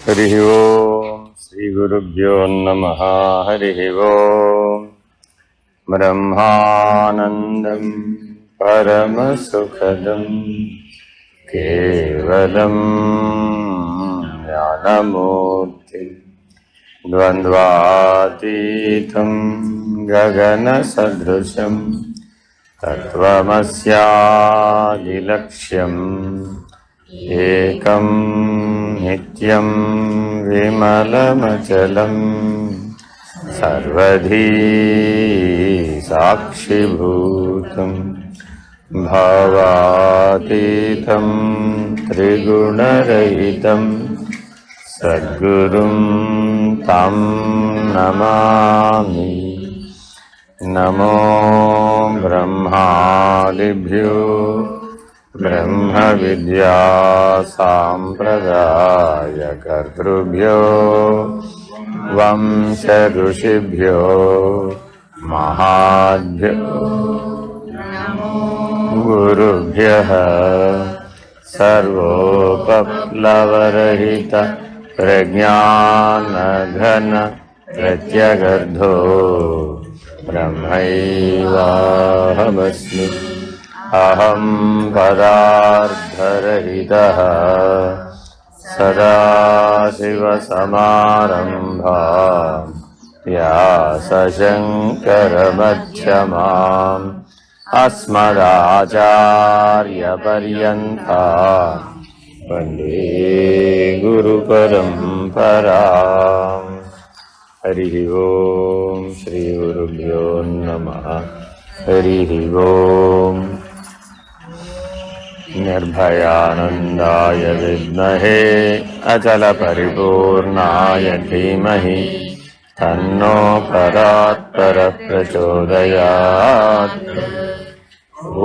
हरि ओम श्री गुरुभ्यो नमः। हरि ओम ब्रह्मानंदं परमसुखदं केवलं ज्ञानमूर्ति द्वन्द्वातीतं गगनसदृशं तत्त्वमस्यादिलक्ष्यम् एकं नित्यं विमलमचलं सर्वधी साक्षिभूतं भावातीतं त्रिगुणरहितं सद्गुरुं तं नमामि। नमो ब्रह्मादिभ्यो ब्रह्म विद्या सांप्रदायकर्तृभ्यो वंश ऋषिभ्यो महाभ्यो गुरुभ्यः सर्वोपप्लवरहित प्रज्ञानघन प्रत्यगर्धो ब्रह्मैवाहमस्मि। अहं पदार्थरहितः सदाशिवसमारम्भां व्यासशङ्करमध्यमाम् अस्मदाचार्यपर्यन्तां वन्दे गुरुपरम्पराम्। हरि ओम श्री गुरुभ्यो नमः। हरि ओम निर्भयानंदाय विद्महे अचलपरिपूर्णाय धीमहि तन्नो परात्परः प्रचोदयात्।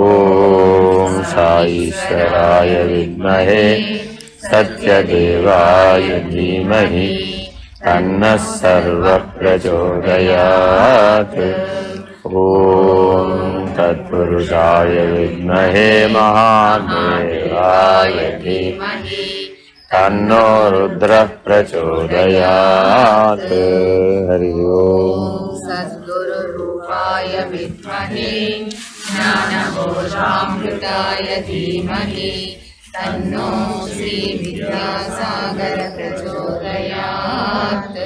ओम साईश्वराय विद्महे सत्यदेवाय धीमहि तन्नः सर्वः प्रचोदयात्। ओम तत्पुरुषाय विद्महे महादेवाय धीमहि तन्नो रुद्रः प्रचोदयात्। हरि ओम सद्गुरुरूपाय विद्महे ज्ञानघोषामृताय धीमहि तन्नो श्री विद्यासागर प्रचोदयात्।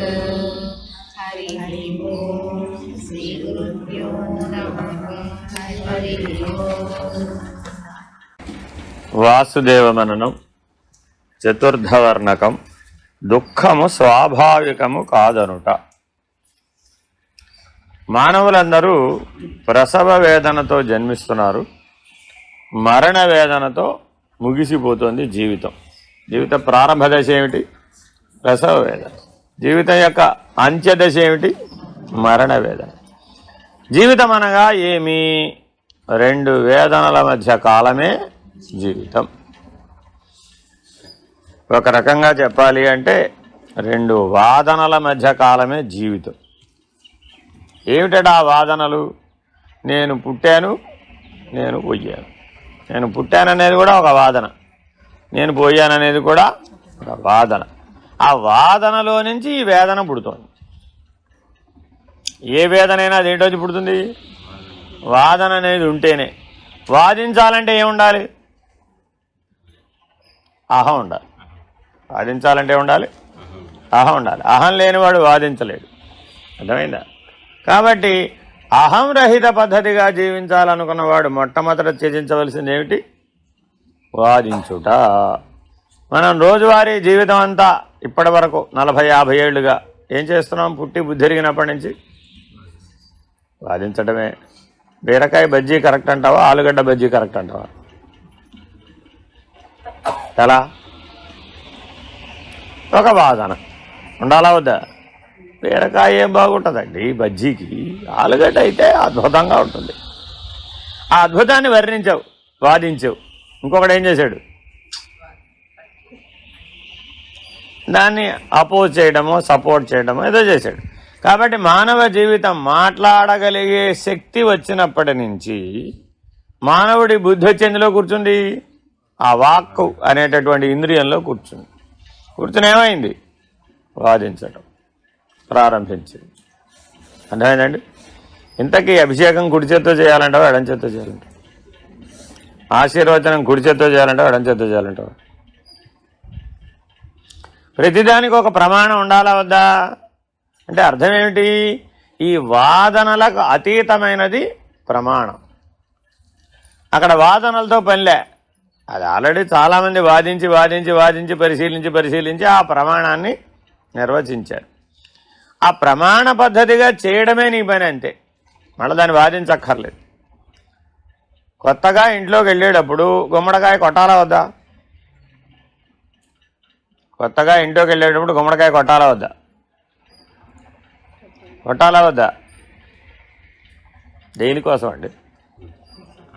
हरि ओम श्री गुरुभ्यो नमः। हरि ओम। వాసుదేవమననం చతుర్థవర్ణకం దుఃఖము స్వాభావికము కాదనుట. మానవులందరూ ప్రసవ వేదనతో జన్మిస్తున్నారు, మరణ వేదనతో ముగిసిపోతుంది జీవితం. జీవిత ప్రారంభ దశ ఏమిటి? ప్రసవ వేదన. జీవితం యొక్క అంత్యదశ ఏమిటి? మరణ వేదన. జీవితం అనగా ఏమి? రెండు వేదనల మధ్య కాలమే జీవితం. ఒక రకంగా చెప్పాలి అంటే రెండు వాదనల మధ్య కాలమే జీవితం. ఏమిటా వాదనలు? నేను పుట్టాను, నేను పోయాను. నేను పుట్టాననేది కూడా ఒక వాదన, నేను పోయాననేది కూడా ఒక వాదన. ఆ వాదనలో నుంచి ఈ వేదన పుడుతోంది. ఏ వేదనైనా అదేంటో పుడుతుంది? వాదన అనేది ఉంటేనే. వాదించాలంటే ఏముండాలి? అహం ఉండాలి. వాదించాలంటే ఉండాలి, అహం ఉండాలి. అహం లేనివాడు వాదించలేడు. అర్థమైందా? కాబట్టి అహం రహిత పద్ధతిగా జీవించాలనుకున్నవాడు మొట్టమొదట త్యజించవలసింది ఏమిటి? వాదించుట. మనం రోజువారీ జీవితం అంతా ఇప్పటి వరకు 40-50 ఏళ్ళుగా ఏం చేస్తున్నాం? పుట్టి బుద్ధిరిగినప్పటి నుంచి వాదించడమే. బీరకాయ బజ్జీ కరెక్ట్ అంటావా? ఆలుగడ్డ బజ్జీ కరెక్ట్ అంటావా? ఎలా? ఒక వాదన ఉండాలా వద్దా? బీరకాయ ఏం బాగుంటుందండి బజ్జీకి, ఆలుగడ్డ అయితే అద్భుతంగా ఉంటుంది. ఆ అద్భుతాన్ని వర్ణించావు, వాదించావు. ఇంకొకటి ఏం చేశాడు? దాన్ని అపోజ్ చేయడమో సపోర్ట్ చేయడమో ఏదో చేశాడు. కాబట్టి మానవ జీవితం మాట్లాడగలిగే శక్తి వచ్చినప్పటి నుంచి మానవుడి బుద్ధి వచ్చేందులో కూర్చుంది, ఆ వాక్కు అనేటటువంటి ఇంద్రియంలో కూర్చుని ఏమైంది? వాదించడం ప్రారంభించింది. అర్థమైందండి? ఇంతకీ అభిషేకం కుడి చేత్తో చేయాలంటావా ఎడం చేత్తో చేయాలంటావా? ఆశీర్వచనం కుడి చేత్తో చేయాలంటావా ఎడం చేత్తో చేయాలంటావా? ప్రతిదానికి ఒక ప్రమాణం ఉండాలా వద్దా అంటే అర్థం ఏమిటి? ఈ వాదనలకు అతీతమైనది ప్రమాణం. అక్కడ వాదనలతో పనిలే, అది ఆల్రెడీ చాలామంది వాదించి వాదించి వాదించి పరిశీలించి పరిశీలించి ఆ ప్రమాణాన్ని నిర్వచించారు. ఆ ప్రమాణ పద్ధతిగా చేయడమే నీ పని, అంతే. మళ్ళీ దాన్ని వాదించక్కర్లేదు. కొత్తగా ఇంట్లోకి వెళ్ళేటప్పుడు గుమ్మడికాయ కొట్టాలా వద్దా? కొత్తగా ఇంట్లోకి వెళ్ళేటప్పుడు గుమ్మడికాయ కొట్టాలా వద్దా? కొట్టాలా వద్దా? దేనికోసం అండి?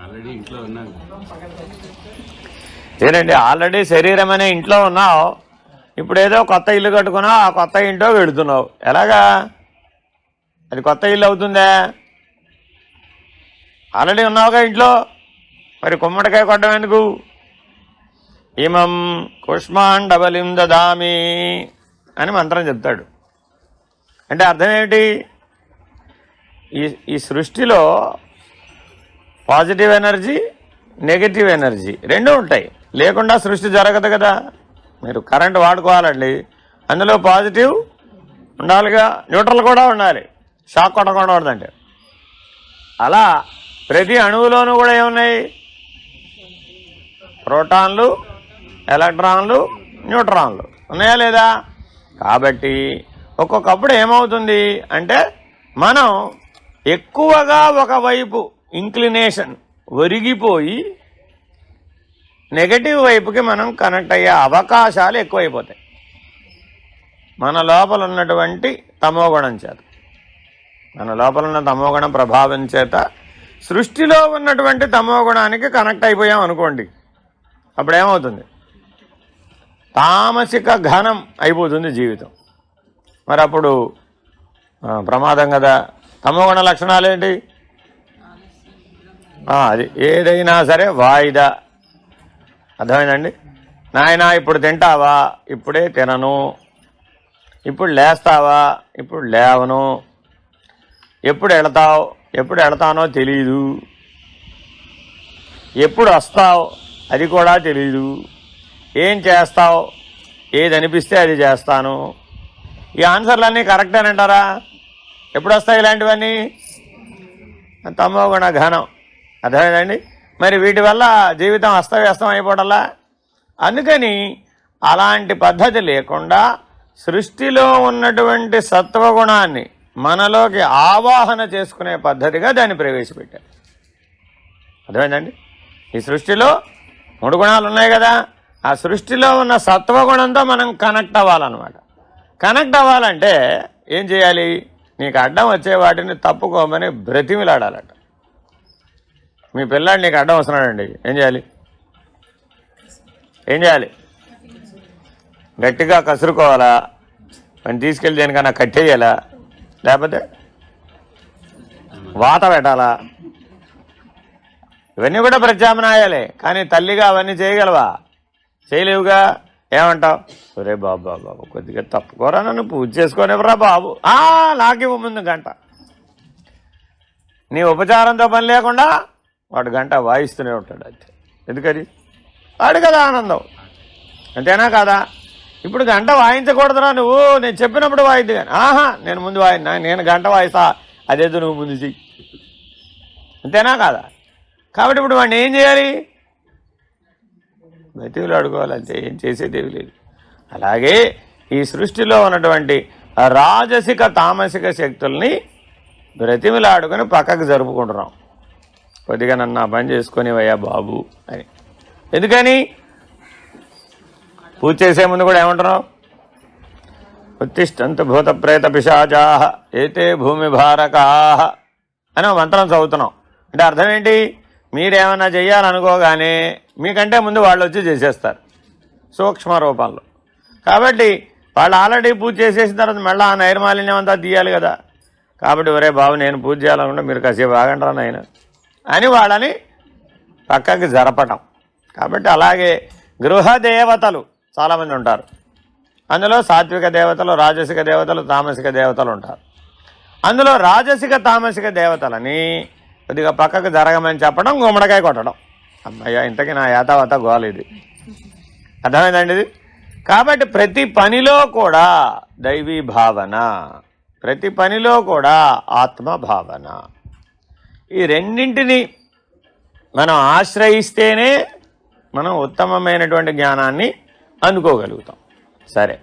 ఆల్రెడీ ఇంట్లో ఉన్నాను. ఏనండి, ఆల్రెడీ శరీరం అనే ఇంట్లో ఉన్నావు. ఇప్పుడు ఏదో కొత్త ఇల్లు కట్టుకున్నావు, ఆ కొత్త ఇంట్లో వెళుతున్నావు. ఎలాగా అది కొత్త ఇల్లు అవుతుందా? ఆల్రెడీ ఉన్నావుగా ఇంట్లో, మరి గుమ్మడికాయ కొట్టడం ఎందుకు? ఇమం కుష్మాండబలిం దదామి అని మంత్రం చెప్తాడు. అంటే అర్థం ఏమిటి? ఈ సృష్టిలో పాజిటివ్ ఎనర్జీ, నెగటివ్ ఎనర్జీ రెండూ ఉంటాయి. లేకుండా సృష్టి జరగదు కదా. మీరు కరెంట్ వాడుకోవాలండి, అందులో పాజిటివ్ ఉండాలిగా, న్యూట్రల్ కూడా ఉండాలి, షాక్ కొట్టకుండా ఉండదంటే. అలా ప్రతి అణువులోనూ కూడా ఏమున్నాయి? ప్రోటాన్లు, ఎలక్ట్రాన్లు, న్యూట్రాన్లు ఉన్నాయా లేదా? కాబట్టి ఒక్కొక్కప్పుడు ఏమవుతుంది అంటే మనం ఎక్కువగా ఒకవైపు ఇంక్లినేషన్ ఒరిగిపోయి నెగటివ్ వైపుకి మనం కనెక్ట్ అయ్యే అవకాశాలు ఎక్కువైపోతాయి. మన లోపల ఉన్నటువంటి తమోగుణం చేత, మన లోపల ఉన్న తమోగుణం ప్రభావం చేత సృష్టిలో ఉన్నటువంటి తమోగుణానికి కనెక్ట్ అయిపోయాం అనుకోండి, అప్పుడేమవుతుంది? తామసిక ఘనం అయిపోతుంది జీవితం. మరి అప్పుడు ప్రమాదం కదా. తమోగుణ లక్షణాలు ఏంటి? అది ఏదైనా సరే వాయిదా. అర్థమైందండి? నాయనా ఇప్పుడు తింటావా? ఇప్పుడే తినను. ఇప్పుడు లేస్తావా? ఇప్పుడు లేవను. ఎప్పుడు వెళతావు? ఎప్పుడు వెళతానో తెలీదు. ఎప్పుడు వస్తావు? అది కూడా తెలీదు. ఏం చేస్తావు? ఏది అనిపిస్తే అది చేస్తాను. ఈ ఆన్సర్లన్నీ కరెక్టేనంటారా? ఎప్పుడు వస్తాయి ఇలాంటివన్నీ? తమోగుణ ఘనం. అర్థమైందండి? మరి వీటి వల్ల జీవితం అస్తవ్యస్తం అయిపోవటంలా. అందుకని అలాంటి పద్ధతి లేకుండా సృష్టిలో ఉన్నటువంటి సత్వగుణాన్ని మనలోకి ఆవాహన చేసుకునే పద్ధతిగా దాన్ని ప్రవేశపెట్టారు. అర్థమైందండి? ఈ సృష్టిలో 3 గుణాలు ఉన్నాయి కదా, ఆ సృష్టిలో ఉన్న సత్వగుణంతో మనం కనెక్ట్ అవ్వాలన్నమాట. కనెక్ట్ అవ్వాలంటే ఏం చేయాలి? నీకు అడ్డం వచ్చే వాటిని తప్పుకోమని బ్రతిమిలాడాలట. మీ పిల్లాడు నీకు అడ్డం వస్తున్నాడండి, ఏం చేయాలి? ఏం చేయాలి? గట్టిగా కసురుకోవాలా? మనం తీసుకెళ్ళి దేనికన్నా కట్టేయాలా? లేకపోతే వాత పెట్టాలా? ఇవన్నీ కూడా ప్రత్యామ్నాయాలే. కానీ తల్లిగా అవన్నీ చేయగలవా? చేయలేవుగా. ఏమంటావు? ఒరే బాబు బాబు బాబు కొద్దిగా తప్పుకోరా, నన్ను పూజ చేసుకొనివ్వరా బాబు. నాకివ్వు ముందు గంట. నీ ఉపచారంతో పని లేకుండా వాడు గంట వాయిస్తూనే ఉంటాడు. అంతే. ఎందుకని? వాడు కదా ఆనందం. అంతేనా కాదా? ఇప్పుడు గంట వాయించకూడదురా నువ్వు, నేను చెప్పినప్పుడు వాయిద్దు కానీ. నేను ముందు వాయినా, నేను గంట వాయిస్తా, అదేదో నువ్వు ముందు చెయ్యి. అంతేనా కాదా? కాబట్టి ఇప్పుడు వాడిని ఏం చేయాలి? బతివులు అడుకోవాలంటే ఏం చేసేదేవి లేదు. అలాగే ఈ సృష్టిలో ఉన్నటువంటి రాజసిక తామసిక శక్తుల్ని బ్రతిమిలాడుకొని పక్కకు జరుపుకుంటున్నాం. కొద్దిగా నన్ను ఆ పని చేసుకునేవయ్యా బాబు అని. ఎందుకని? పూజ చేసే ముందు కూడా ఏమంటున్నావు? ఉత్తిష్టంతు భూత ప్రేత పిశాచాః ఏతే భూమి భారకాః అని మంత్రం చదువుతున్నాం. అంటే అర్థం ఏంటి? మీరేమన్నా చెయ్యాలనుకోగానే మీకంటే ముందు వాళ్ళు వచ్చి చేసేస్తారు సూక్ష్మ రూపంలో. కాబట్టి వాళ్ళు ఆల్రెడీ పూజ చేసేసిన తర్వాత మళ్ళీ ఆ నైర్మాలిన్యం అంతా తీయాలి కదా. కాబట్టి ఒరే బాబు నేను పూజ చేయాలనుకుంటే మీరు కాసేపు ఆగంటారా నాయన అని వాళ్ళని పక్కకి జరపటం. కాబట్టి అలాగే గృహదేవతలు చాలామంది ఉంటారు. అందులో సాత్విక దేవతలు, రాజసిక దేవతలు, తామసిక దేవతలు ఉంటారు. అందులో రాజసిక తామసిక దేవతలని కొద్దిగా పక్కకు జరగమని చెప్పడం, గుమ్మడికాయ కొట్టడం. అమ్మయ్య, ఇంతకీ నా యాతావాత గోల ఇది. అర్థమైందండి ఇది? కాబట్టి ప్రతి పనిలో కూడా దైవీ భావన, ప్రతి పనిలో కూడా ఆత్మ భావన, ఈ రెండింటిని మనం ఆశ్రయిస్తేనే మనం ఉత్తమమైనటువంటి జ్ఞానాన్ని అందుకోగలుగుతాం. సరే,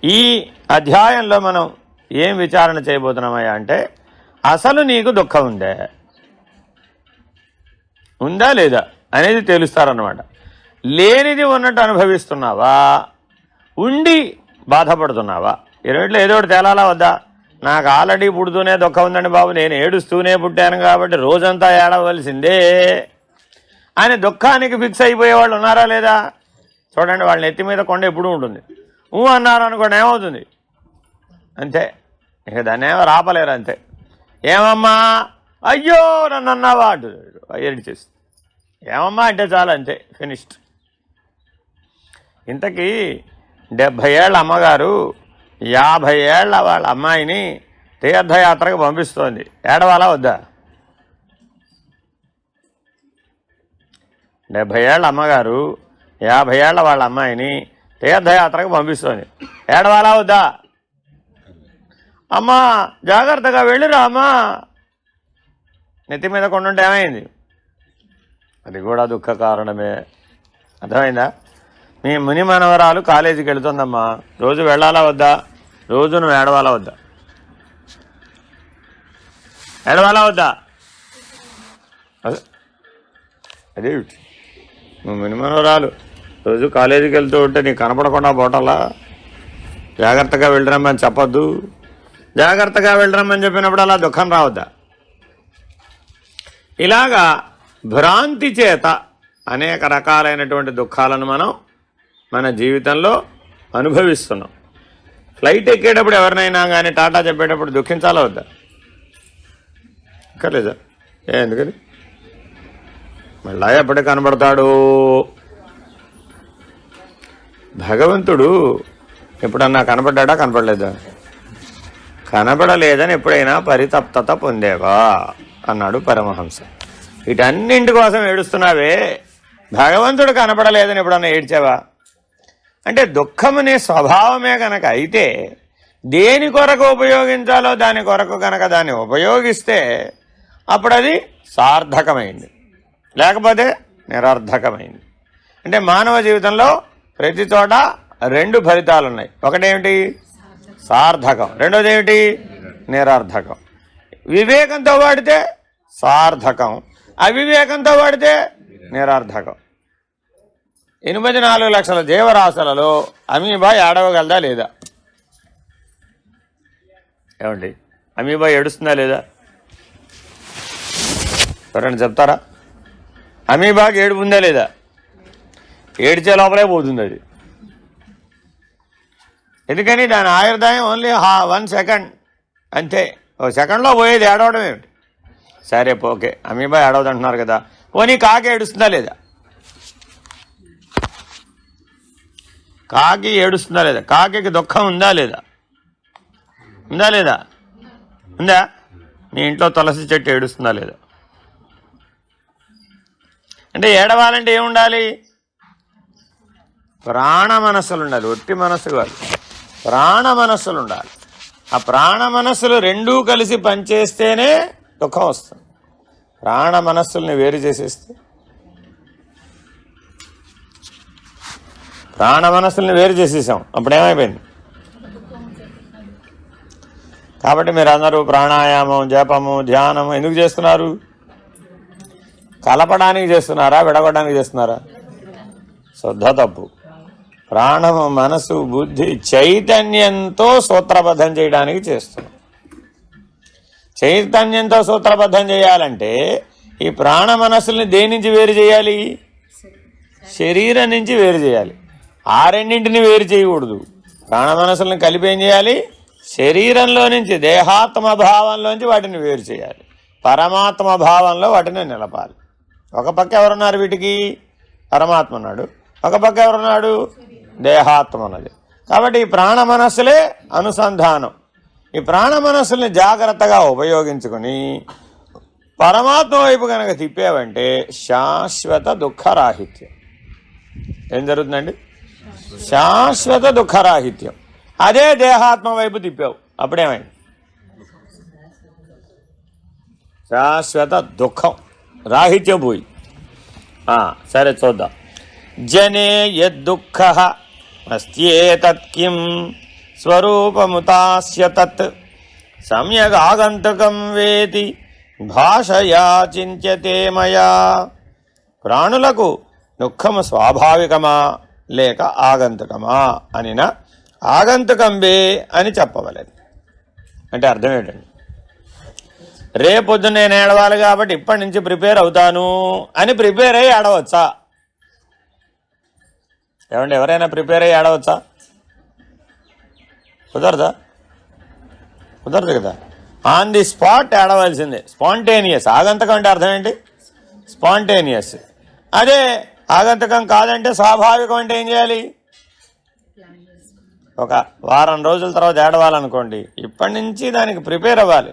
ఈ అధ్యాయంలో మనం ఏం విచారణ చేయబోతున్నామయ్యా అంటే, అసలు నీకు దుఃఖం ఉందా లేదా అనేది తెలుస్తారన్నమాట. లేనిది ఉన్నట్టు అనుభవిస్తున్నావా, ఉండి బాధపడుతున్నావా? ఈ రెండిట్లో ఏదో ఒకటి తేలాలా వద్దా? నాకు ఆల్రెడీ పుడుతూనే దుఃఖం ఉందండి బాబు, నేను ఏడుస్తూనే పుట్టాను కాబట్టి రోజంతా ఏడవలసిందే అని దుఃఖానికి ఫిక్స్ అయిపోయేవాళ్ళు ఉన్నారా లేదా? చూడండి, వాళ్ళ నెత్తి మీద కొండ ఎప్పుడూ ఉంటుంది. అన్నారు అనుకోండి, ఏమవుతుంది? అంతే, ఇక దాన్ని ఏమో రాపలేరు. అంతే. ఏమమ్మా, అయ్యో నన్ను అన్నావా అటు ఏడిచేసి, ఏమమ్మా అంటే చాలు, అంతే, ఫినిష్డ్. ఇంతకీ 70 ఏళ్ళ అమ్మగారు 50 ఏళ్ళ వాళ్ళ అమ్మాయిని తీర్థయాత్రకు పంపిస్తోంది. ఏడవాలా వద్దా? 70 ఏళ్ళ అమ్మగారు 50 ఏళ్ళ వాళ్ళ అమ్మాయిని తీర్థయాత్రకు పంపిస్తోంది. ఏడవాలా వద్దా? అమ్మా జాగ్రత్తగా వెళ్ళిరా అమ్మా. నెత్తి మీద కొండుంటే ఏమైంది? అది కూడా దుఃఖ కారణమే. అర్థమైందా? మీ ముని మనవరాలు కాలేజీకి వెళుతుందమ్మా, రోజు వెళ్ళాలా వద్దా? రోజు నువ్వు ఏడవాలా వద్దా? ఏడవాలా వద్దా? అదే నువ్వు ముని మనవరాలు రోజు కాలేజీకి వెళ్తూ ఉంటే నీకు కనపడకుండా పోవటంలా? జాగ్రత్తగా వెళ్ళరమ్మని చెప్పొద్దు. జాగ్రత్తగా వెళ్ళరమ్మని చెప్పినప్పుడు అలా దుఃఖం రావద్దా? ఇలాగా భ్రాంతి చేత అనేక రకాలైనటువంటి దుఃఖాలను మనం మన జీవితంలో అనుభవిస్తున్నాం. ఫ్లైట్ ఎక్కేటప్పుడు ఎవరినైనా కానీ టాటా చెప్పేటప్పుడు దుఃఖించాలా వద్దా? లేదా? ఎందుకని? మళ్ళా ఎప్పటికి కనబడతాడు భగవంతుడు? ఎప్పుడన్నా కనపడ్డా కనపడలేదా? కనపడలేదని ఎప్పుడైనా పరితప్తత పొందేవా అన్నాడు పరమహంస. వీటన్నింటి కోసం ఏడుస్తున్నావే, భగవంతుడు కనపడలేదని ఎప్పుడన్నా ఏడ్చావా? అంటే దుఃఖమునే స్వభావమే కనుక అయితే దేని కొరకు ఉపయోగించాలో దాని కొరకు కనుక దాన్ని ఉపయోగిస్తే అప్పుడు అది సార్థకమైంది, లేకపోతే నిరర్థకమైంది. అంటే మానవ జీవితంలో ప్రతి చోట 2 ఫలితాలు ఉన్నాయి. ఒకటేమిటి? సార్థకం. రెండోది ఏమిటి? నిరర్థకం. వివేకంతో వాడితే సార్థకం, అవివేకంతో వాడితే నిరర్థకం. 84 లక్షల జీవరాశులలో అమీబా ఏడవగలదా లేదా? ఏమండి, అమీబా ఏడుస్తుందా లేదా? ఎవరైనా చెప్తారా? అమీబాకి ఏడుపు ఉందా లేదా? ఏడ్చే లోపలే పోతుంది అది. ఎందుకని? దాని ఆయుర్దాయం ఓన్లీ 1 సెకండ్ అంతే. 1 సెకండ్లో పోయేది ఏడవడం ఏమిటి? సరే ఓకే, అమీబా ఏడవదు అంటున్నారు కదా, పోనీ కాకి ఏడుస్తుందా లేదా? కాకి ఏడుస్తుందా లేదా? కాకి దుఃఖం ఉందా లేదా? ఉందా లేదా? ఉందా? మీ ఇంట్లో తులసి చెట్టు ఏడుస్తుందా లేదా? అంటే ఏడవాలంటే ఏముండాలి? ప్రాణ మనస్సులు ఉండాలి, ఒట్టి మనస్సు కాదు, ప్రాణ మనస్సులు ఉండాలి. ఆ ప్రాణ మనస్సులు 2 కలిసి పనిచేస్తేనే దుఃఖం వస్తుంది. ప్రాణ మనస్సుల్ని వేరు చేసేస్తే, ప్రాణ మనస్సుల్ని వేరు చేసేసాం, అప్పుడేమైపోయింది? కాబట్టి మీరు అందరూ ప్రాణాయామం, జపము, ధ్యానము ఎందుకు చేస్తున్నారు? కలపడానికి చేస్తున్నారా, విడగొట్టడానికి చేస్తున్నారా? శుద్ధ తప్పు. ప్రాణము, మనసు, బుద్ధి చైతన్యంతో సూత్రబద్ధం చేయడానికి చేస్తున్నాం. చైతన్యంతో సూత్రబద్ధం చేయాలంటే ఈ ప్రాణ మనస్సుల్ని దేని నుంచి వేరు చేయాలి? శరీరం నుంచి వేరు చేయాలి. ఆ రెండింటిని వేరు చేయకూడదు. ప్రాణ మనస్సుల్ని కలిపి ఏం చేయాలి? శరీరంలో నుంచి, దేహాత్మ భావంలోంచి వాటిని వేరు చేయాలి. పరమాత్మ భావంలో వాటిని నిలపాలి. ఒక పక్క ఎవరున్నారు వీటికి? పరమాత్మ ఉన్నాడు. ఒక పక్క ఎవరున్నాడు? దేహాత్మ ఉన్నది. కాబట్టి ఈ ప్రాణ మనస్సులే అనుసంధానం. ఈ ప్రాణ మనస్సుల్ని జాగ్రత్తగా ఉపయోగించుకొని పరమాత్మ వైపు కనుక తిప్పేవంటే శాశ్వత దుఃఖరాహిత్యం. ఏం జరుగుతుందండి? శాశ్వత దుఃఖరాహిత్యం. అదే దేహాత్మ వైపు తిప్పావు, అప్పుడేమైంది? శాశ్వత దుఃఖం, రాహిత్యం పోయి. సరే చూద్దాం. జనే యద్దుఃఖ అస్త్యేతత్ కిం స్వరూపముతాస్య తత్ సమ్యగాగంతుకం వేతి భాషయా చింత్యతే మయా. ప్రాణులకు దుఃఖము స్వాభావికమా లేక ఆగంతుకమా అనినా ఆగంతుకంబే అని చెప్పవలేదు. అంటే అర్థం ఏంటండి? రేపొద్దు నేను ఏడవాలి కాబట్టి ఇప్పటి నుంచి ప్రిపేర్ అవుతాను అని ప్రిపేర్ అయ్యి ఏడవచ్చా? ఏమండి, ఎవరైనా ప్రిపేర్ అయ్యి ఏడవచ్చా? కుదరదా? కుదరదు కదా. ఆన్ ది స్పాట్ ఏడవలసిందే. స్పాంటేనియస్. ఆగంతకం అంటే అర్థం ఏంటి? స్పాంటేనియస్. అదే ఆగంతకం కాదంటే స్వాభావికం. అంటే ఏం చేయాలి? ఒక వారం రోజుల తర్వాత ఏడవాలనుకోండి, ఇప్పటి నుంచి దానికి ప్రిపేర్ అవ్వాలి.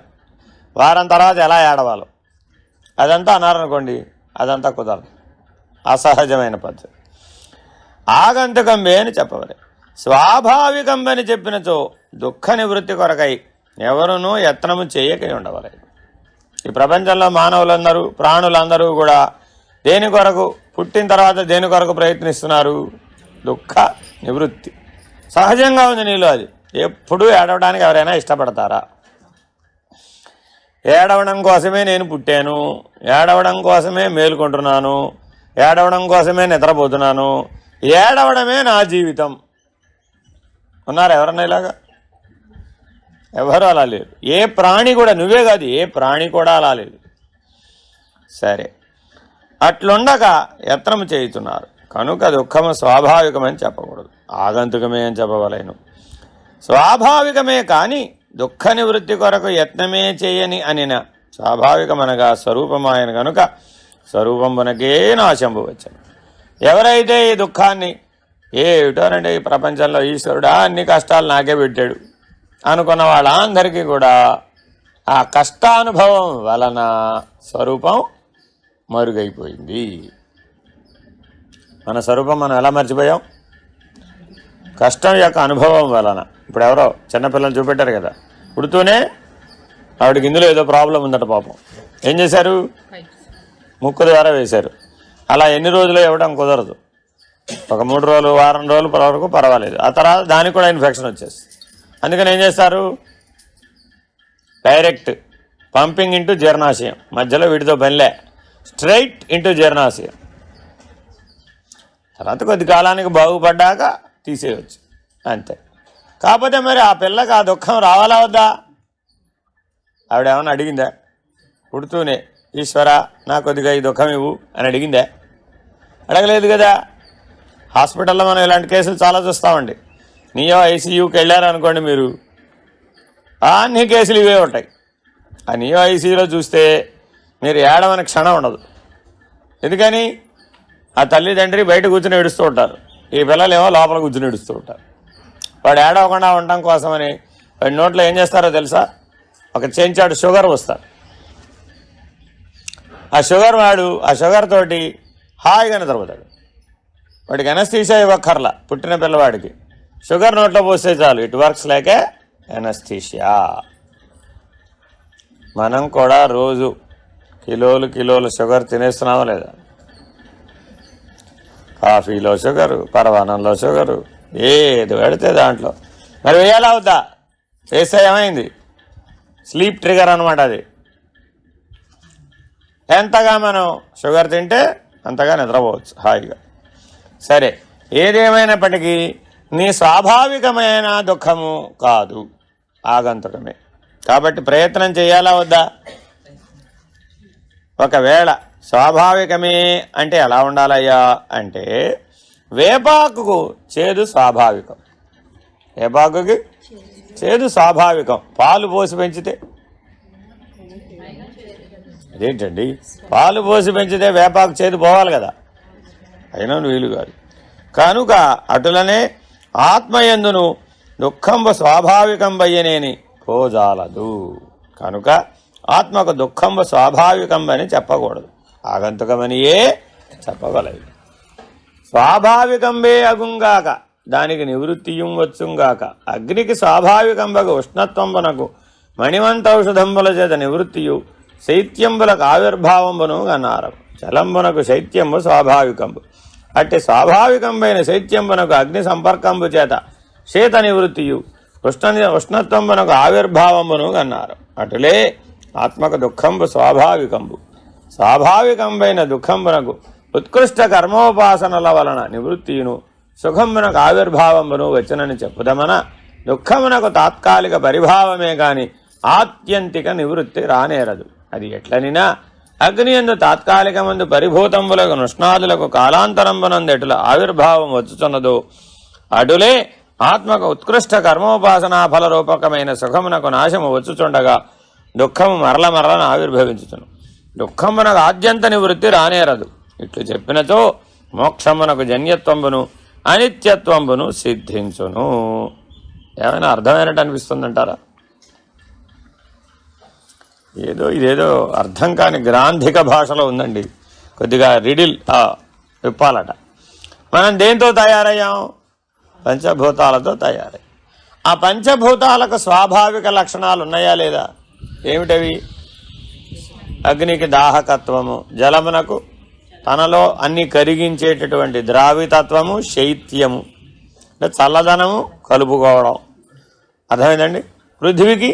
వారం తర్వాత ఎలా ఏడవాలో అదంతా అన్నారనుకోండి, అదంతా కుదరదు. అసహజమైన పద్ధతి. ఆగంతుకంబే అని చెప్పవాలి. స్వాభావికంబని చెప్పినచో దుఃఖ నివృత్తి కొరకై ఎవరునూ యత్నము చేయకై ఉండవలేదు. ఈ ప్రపంచంలో మానవులందరూ, ప్రాణులందరూ కూడా దేని కొరకు, పుట్టిన తర్వాత దేని కొరకు ప్రయత్నిస్తున్నారు? దుఃఖ నివృత్తి. సహజంగా ఉంది నీలో అది. ఎప్పుడూ ఏడవడానికి ఎవరైనా ఇష్టపడతారా? ఏడవడం కోసమే నేను పుట్టాను, ఏడవడం కోసమే మేలుకుంటున్నాను, ఏడవడం కోసమే నిద్రపోతున్నాను, ఏడవడమే నా జీవితం ఉన్నారు ఎవరన్నా ఇలాగా? ఎవరు అలా లేరు. ఏ ప్రాణి కూడా, నువ్వే కాదు ఏ ప్రాణి కూడా అలా లేదు. సరే, అట్లుండగా యత్నము చేయుతున్నారు కనుక దుఃఖము స్వాభావికమని చెప్పకూడదు, ఆగంతుకమే అని చెప్పవలేను. స్వాభావికమే కానీ దుఃఖ నివృత్తి కొరకు యత్నమే చేయని అనిన స్వాభావికమనగా స్వరూపమాయన కనుక స్వరూపమునకే నాశంబు వచ్చను. ఎవరైతే ఈ దుఃఖాన్ని ఏమిటోనండి ఈ ప్రపంచంలో ఈశ్వరుడా అన్ని కష్టాలు నాకే పెట్టాడు అనుకున్న వాళ్ళందరికీ కూడా ఆ కష్టానుభవం వలన స్వరూపం మరుగైపోయింది. మన స్వరూపం మనం ఎలా మర్చిపోయాం? కష్టం యొక్క అనుభవం వలన. ఇప్పుడు ఎవరో చిన్నపిల్లలు చూపెట్టారు కదా, పుడుతూనే ఆవిడకి ఇందులో ఏదో ప్రాబ్లం ఉందట పాపం. ఏం చేశారు? ముక్కు ద్వారా వేశారు. అలా ఎన్ని రోజులు ఇవ్వడం కుదరదు. ఒక 3 రోజులు, వారం రోజులు వరకు పర్వాలేదు. ఆ తర్వాత దానికి కూడా ఇన్ఫెక్షన్ వచ్చేస్తుంది. అందుకని ఏం చేస్తారు? డైరెక్ట్ పంపింగ్ ఇంటూ జీర్ణాశయం, మధ్యలో వీటితో పనిలే, స్ట్రైట్ ఇంటూ జీర్ణాశయం. తర్వాత కొద్ది కాలానికి బాగుపడ్డాక తీసేయవచ్చు, అంతే. కాకపోతే మరి ఆ పిల్లకి ఆ దుఃఖం రావాలా వద్దా? ఆవిడ ఏమన్నా అడిగిందా? పుడుతూనే ఈశ్వర నా కొద్దిగా ఈ దుఃఖం ఇవ్వు అని అడిగిందా? అడగలేదు కదా. హాస్పిటల్లో మనం ఇలాంటి కేసులు చాలా చూస్తామండి. నియో ఐసీయూకి వెళ్ళారనుకోండి మీరు, అన్ని కేసులు ఇవే ఉంటాయి. ఆ నియో ఐసీయూలో చూస్తే మీరు ఏడవని క్షణం ఉండదు. ఎందుకని? ఆ తల్లిదండ్రి బయట కూర్చుని ఏడుస్తూ ఉంటారు, ఈ పిల్లలేమో లోపల కూర్చుని ఏడుస్తూ ఉంటారు. వాడు ఏడవకుండా ఉండటం కోసమని వాడి నోట్లో ఏం చేస్తారో తెలుసా? ఒక చెంచాడు షుగర్ వస్తారు. ఆ షుగర్ తోటి హాయిగా నిద్రపోతాడు. వాడికి ఎనస్థీషియా ఇవ్వక్కర్లా. పుట్టిన పిల్లవాడికి షుగర్ నోట్లో పోస్తే చాలు, it works like A anaesthesia. మనం కూడా రోజు కిలోలు షుగర్ తినేస్తున్నామా లేదా? కాఫీలో షుగరు, పరవానంలో షుగరు, ఏది పెడితే దాంట్లో. మరి వేయాలా అవుద్దా? వేస్తే ఏమైంది? స్లీప్ ట్రిగర్ అనమాట అది. ఎంతగా మనం షుగర్ తింటే అంతగా నిద్రపోవచ్చు హాయిగా. సరే, ఏదేమైనప్పటికీ నీ స్వాభావికమైన దుఃఖము కాదు, ఆగంతుకమే. కాబట్టి ప్రయత్నం చేయాలా వద్దా? ఒకవేళ స్వాభావికమే అంటే ఎలా ఉండాలయ్యా అంటే, వేపాకుకు చేదు స్వాభావికం. వేపాకుకి చేదు స్వాభావికం. పాలు పోసి పెంచితే అదేంటండి? పాలు పోసి పెంచితే వేపాకు చేదు పోవాలి కదా, అయినా వీలు కాదు. కనుక అటులనే ఆత్మయందును దుఃఖంబు స్వాభావికంబయ్యనేని పోజాలదు. కనుక ఆత్మకు దుఃఖంబు స్వాభావికంబని చెప్పకూడదు, ఆగంతుకమనియే చెప్పగలదు. స్వాభావికంబే అగుంగాక దానికి నివృత్తిயும் వచ్చుంగాక. అగ్నికి స్వాభావికంబగు ఉష్ణత్వంబునకు మణిమంతౌషధంబుల చేత నివృత్తియు శైత్యంబులకు ఆవిర్భావంబును అన్నారు. జలంబునకు శైత్యంబు స్వాభావికంబు, అట్టి స్వాభావికంబైన శైత్యంబునకు అగ్ని సంపర్కంబు చేత శీత నివృత్తియు ఉష్ణత్వంబునకు ఆవిర్భావంబును అన్నారు. అటులే ఆత్మకు దుఃఖంబు స్వాభావికంబు, స్వాభావికంబైన దుఃఖంబునకు ఉత్కృష్ట కర్మోపాసనల వలన నివృత్తియును సుఖంబునకు ఆవిర్భావంబును వచ్చునని చెప్పుదమన దుఃఖమునకు తాత్కాలిక పరిభావమే గాని ఆత్యంతిక నివృత్తి రానేరదు. అది ఎట్లనినా అగ్నియందు తాత్కాలికమందు పరిభూతంబులకు నుష్ణాదులకు కాలాంతరంబునందు ఎటుల ఆవిర్భావం వచ్చుచున్నదో అటులే ఆత్మకు ఉత్కృష్ట కర్మోపాసనా ఫలరూపకమైన సుఖమునకు నాశము వచ్చుచుండగా దుఃఖము మరల మరలను ఆవిర్భవించుచును. దుఃఖమునకు ఆద్యంత నివృత్తి రానేరదు. ఇట్లు చెప్పినచో మోక్షమునకు జన్యత్వంబును అనిత్యత్వంబును సిద్ధించును. ఏమైనా అర్థమైనట్టు అనిపిస్తుందంటారా? ఇదేదో అర్థం కాని గ్రాంధిక భాషలో ఉందండి. కొద్దిగా రిడిల్ విప్పాలట. మనం దేంతో తయారయ్యాం? పంచభూతాలతో తయారై. ఆ పంచభూతాలకు స్వాభావిక లక్షణాలు ఉన్నాయా లేదా? ఏమిటవి? అగ్నికి దాహకత్వము, జలమునకు తనలో అన్ని కరిగించేటటువంటి ద్రావితత్వము, శైత్యము అంటే చల్లదనము కలుపుకోవడం, అర్థమైందండి. పృథ్వీకి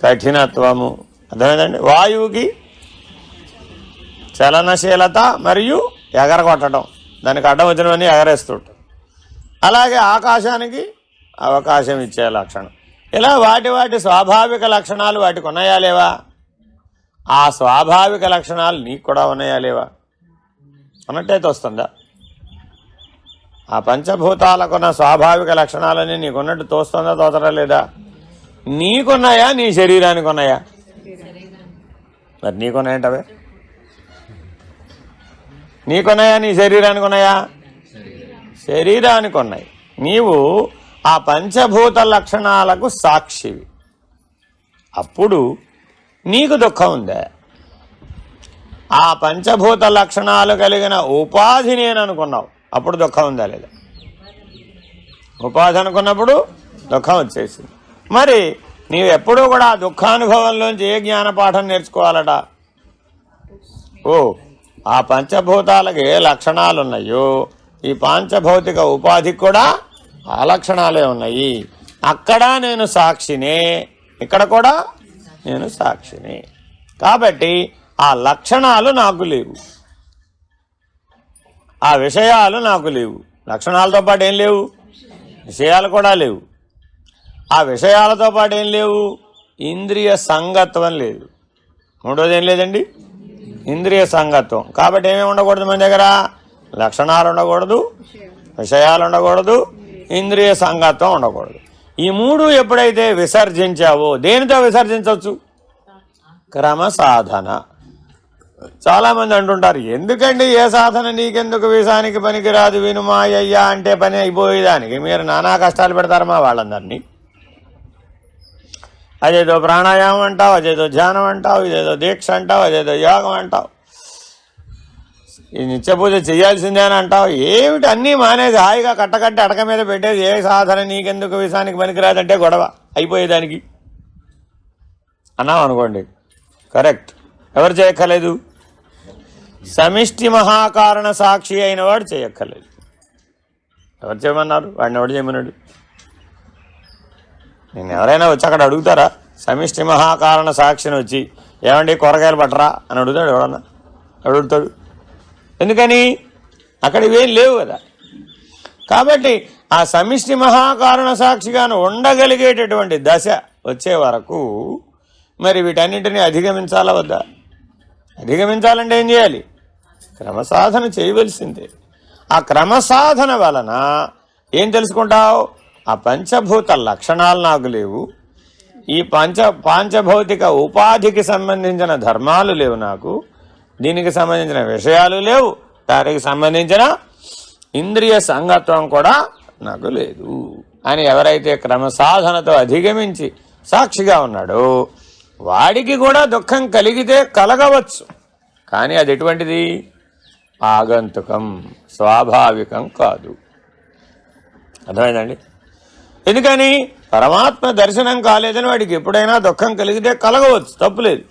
కఠినత్వము, అర్థమైందండి. వాయువుకి చలనశీలత మరియు ఎగరగొట్టడం, దానికి అడ్డం వచ్చినవన్నీ ఎగరేస్తుంటాం. అలాగే ఆకాశానికి అవకాశం ఇచ్చే లక్షణం. ఇలా వాటి వాటి స్వాభావిక లక్షణాలు వాటికి ఉన్నాయా లేవా? ఆ స్వాభావిక లక్షణాలు నీకు కూడా ఉన్నాయా లేవా అన్నట్టయితే వస్తుందా? ఆ పంచభూతాలకున్న స్వాభావిక లక్షణాలని నీకున్నట్టు తోస్తుందా, తోచడం లేదా? నీకున్నాయా నీ శరీరానికి ఉన్నాయా? మరి నీకున్నాయంటవే? నీకున్నాయా నీ శరీరానికి ఉన్నాయా? శరీరానికి ఉన్నాయి. నీవు ఆ పంచభూత లక్షణాలకు సాక్షివి. అప్పుడు నీకు దుఃఖం ఉందా? ఆ పంచభూత లక్షణాలు కలిగిన ఉపాధి నేను అనుకున్నావు, అప్పుడు దుఃఖం ఉందా లేదా? ఉపాధి అనుకున్నప్పుడు దుఃఖం వచ్చేసింది. మరి నీవు ఎప్పుడూ కూడా ఆ దుఃఖానుభవంలోంచి ఏ జ్ఞానపాఠం నేర్చుకోవాలట? ఆ పంచభూతాలకు ఏ లక్షణాలు ఉన్నాయో ఈ పాంచభౌతిక ఉపాధికి కూడా ఆ లక్షణాలే ఉన్నాయి. అక్కడ నేను సాక్షినే, ఇక్కడ కూడా నేను సాక్షిని. కాబట్టి ఆ లక్షణాలు నాకు లేవు, ఆ విషయాలు నాకు లేవు. లక్షణాలతో పాటు ఏం లేవు? విషయాలు కూడా లేవు. ఆ విషయాలతో పాటు ఏం లేవు? ఇంద్రియ సంగత్వం లేదు. మూడోది ఏం లేదండి? ఇంద్రియ సంగత్వం. కాబట్టి ఏమేమి ఉండకూడదు మన దగ్గర? లక్షణాలు ఉండకూడదు, విషయాలు ఉండకూడదు, ఇంద్రియ సంగత్వం ఉండకూడదు. ఈ మూడు ఎప్పుడైతే విసర్జించావో, దేనితో విసర్జించవచ్చు? క్రమ సాధన. చాలామంది అంటుంటారు, ఎందుకండి ఏ సాధన నీకెందుకు విషానికి పనికిరాదు, వినుమాయ్యా అంటే పని అయిపోయేదానికి మీరు నానా కష్టాలు పెడతారు మా వాళ్ళందరినీ. అదేదో ప్రాణాయామం అంటావు, అదేదో ధ్యానం అంటావు, ఇదేదో దీక్ష అంటావు, అదేదో యోగం అంటావు, ఈ నిత్య పూజ చేయాల్సిందే అని అంటావు. ఏమిటి అన్నీ మానేసి హాయిగా కట్టకట్టి అడక మీద పెట్టేది ఏ సాధన నీకెందుకు విషానికి పనికిరాదంటే గొడవ అయిపోయేదానికి అన్నాం అనుకోండి. కరెక్ట్. ఎవరు చేయక్కర్లేదు? సమిష్టి మహాకారణ సాక్షి అయిన వాడు చేయక్కర్లేదు. ఎవరు చేయమన్నారు? వాడిని ఎవడు చేయమన్నాడు? నేను ఎవరైనా వచ్చి అక్కడ అడుగుతారా? సమిష్టి మహాకారణ సాక్షిని వచ్చి ఏమండి కూరగాయలు పట్టరా అని అడుగుతాడు ఎవడన్నా? అడుగుతాడు. ఎందుకని? అక్కడ ఇవేం లేవు కదా. కాబట్టి ఆ సమిష్టి మహాకారణ సాక్షిగాను ఉండగలిగేటటువంటి దశ వచ్చే వరకు మరి వీటన్నింటినీ అధిగమించాలా వద్దా? అధిగమించాలంటే ఏం చేయాలి? క్రమసాధన చేయవలసిందే. ఆ క్రమసాధన వలన ఏం తెలుసుకుంటావు? ఆ పంచభూత లక్షణాలు నాకు లేవు, ఈ పాంచభౌతిక ఉపాధికి సంబంధించిన ధర్మాలు లేవు నాకు, దీనికి సంబంధించిన విషయాలు లేవు, దానికి సంబంధించిన ఇంద్రియ సంగత్వం కూడా నాకు లేదు అని ఎవరైతే క్రమసాధనతో అధిగమించి సాక్షిగా ఉన్నాడో వాడికి కూడా దుఃఖం కలిగితే కలగవచ్చు, కానీ అది ఎటువంటిది? ఆగంతుకం, స్వాభావికం కాదు. అర్థమైందండి? ఎందుకని? పరమాత్మ దర్శనం కాలేదని వాడికి ఎప్పుడైనా దుఃఖం కలిగితే కలగవచ్చు, తప్పులేదు.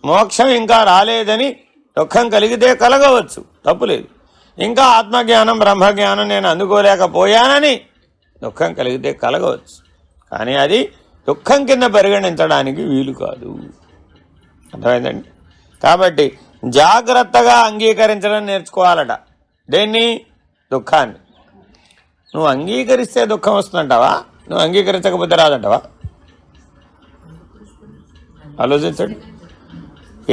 మోక్షం ఇంకా రాలేదని దుఃఖం కలిగితే కలగవచ్చు, తప్పులేదు. ఇంకా ఆత్మజ్ఞానం బ్రహ్మజ్ఞానం నేను అందుకోలేకపోయానని దుఃఖం కలిగితే కలగవచ్చు, కానీ అది దుఃఖం కింద పరిగణించడానికి వీలు కాదు. అర్థమైందండి? కాబట్టి జాగ్రత్తగా అంగీకరించడం నేర్చుకోవాలట. దేన్ని? దుఃఖాన్ని. నువ్వు అంగీకరిస్తే దుఃఖం వస్తుందంటావా? నువ్వు అంగీకరించకపోతే రాదంటావా? ఆలోచించండి.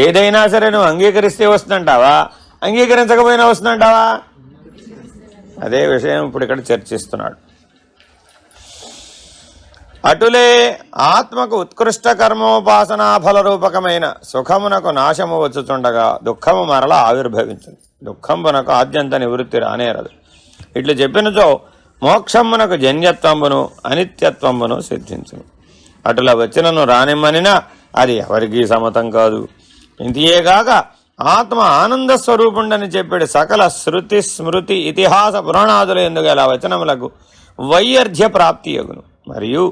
ఏదైనా సరే నువ్వు అంగీకరిస్తే వస్తుందంటావా, అంగీకరించకపోయినా వస్తుందంటావా? అదే విషయం ఇప్పుడు ఇక్కడ చర్చిస్తున్నాడు. అటులే ఆత్మకు ఉత్కృష్ట కర్మోపాసనా ఫలరూపకమైన సుఖమునకు నాశము వచ్చుచుండగా దుఃఖము మరల ఆవిర్భవించును. దుఃఖంబునకు ఆద్యంత నివృత్తి రానేరదు. ఇట్లు చెప్పినచో మోక్షమునకు జన్యత్వంబును అనిత్యత్వంబును సిద్ధించును. అటులా వచ్చినను రానిమ్మనినా అది ఎవరికీ సమతం కాదు. ఇంతియేగాక ఆత్మ ఆనంద స్వరూపుండని చెప్పాడు. సకల శృతి స్మృతి ఇతిహాస పురాణాదులు ఎందుగల వచనములకు వైయర్ధ్య ప్రాప్తి యగును. మరియు